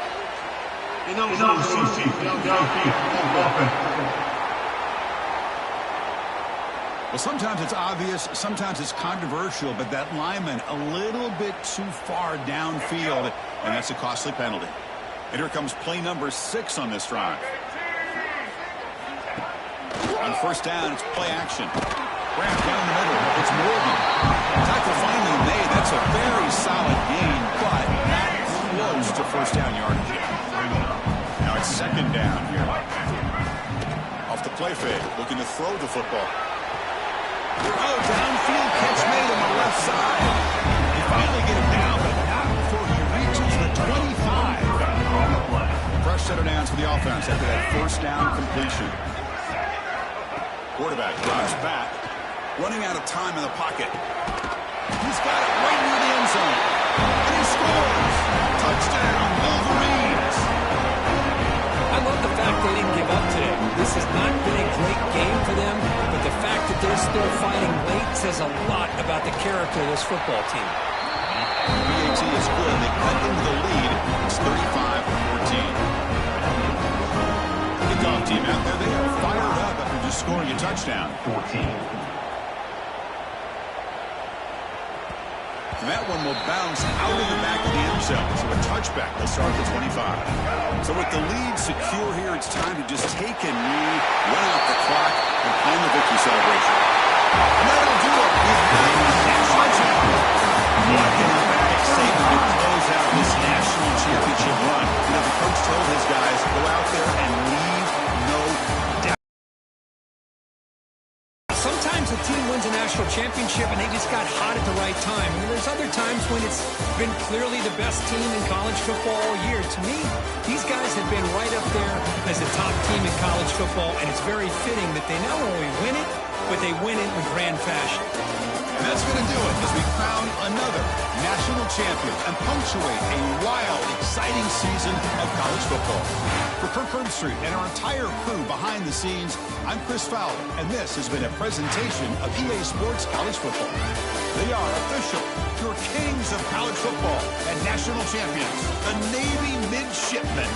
Well, sometimes it's obvious, sometimes it's controversial, but that lineman a little bit too far downfield, and that's a costly penalty. And here comes play number 6 on this drive. On 1st down, it's play action. Grant down the middle. It's Morgan. Tackle finally made. That's a very solid gain, but not close to 1st down yardage. Now it's 2nd down here. Off the play fake, looking to throw the football. Oh, downfield catch made on the left side. They finally get him down, but not before he reaches the 25. Fresh set of downs for the offense after that 1st down completion. Quarterback drops back, running out of time in the pocket. He's got it right near the end zone. And he scores! Touchdown, Wolverines! I love the fact they didn't give up today. This has not been a great game for them, but the fact that they're still fighting late says a lot about the character of this football team. PAT is good. They cut into the lead. It's 35-14. The dog team out there, they are fired up after just scoring a touchdown. 14. And that one will bounce out of the back of the end zone. So a touchback will start at the 25. So with the lead secure here, it's time to just take a knee, run out the clock, and plan the victory celebration. And that'll do it. We've got a national champion. What can the back say to close out this national championship run? You know, the coach told his guys, go out there and leave no doubt. Sometimes a team wins a national championship and they just got hot at the right time. And there's other times when it's been clearly the best team in college football all year. To me, these guys have been right up there as a top team in college football, and it's very fitting that they not only win it, but they win it in grand fashion. And that's going to do it as we crown another national champion and punctuate a wild, exciting season of college football. For Kirk Herbstreit and our entire crew behind the scenes, I'm Chris Fowler, and this has been a presentation of EA Sports College Football. They are official, your kings of college football and national champions, the Navy Midshipmen.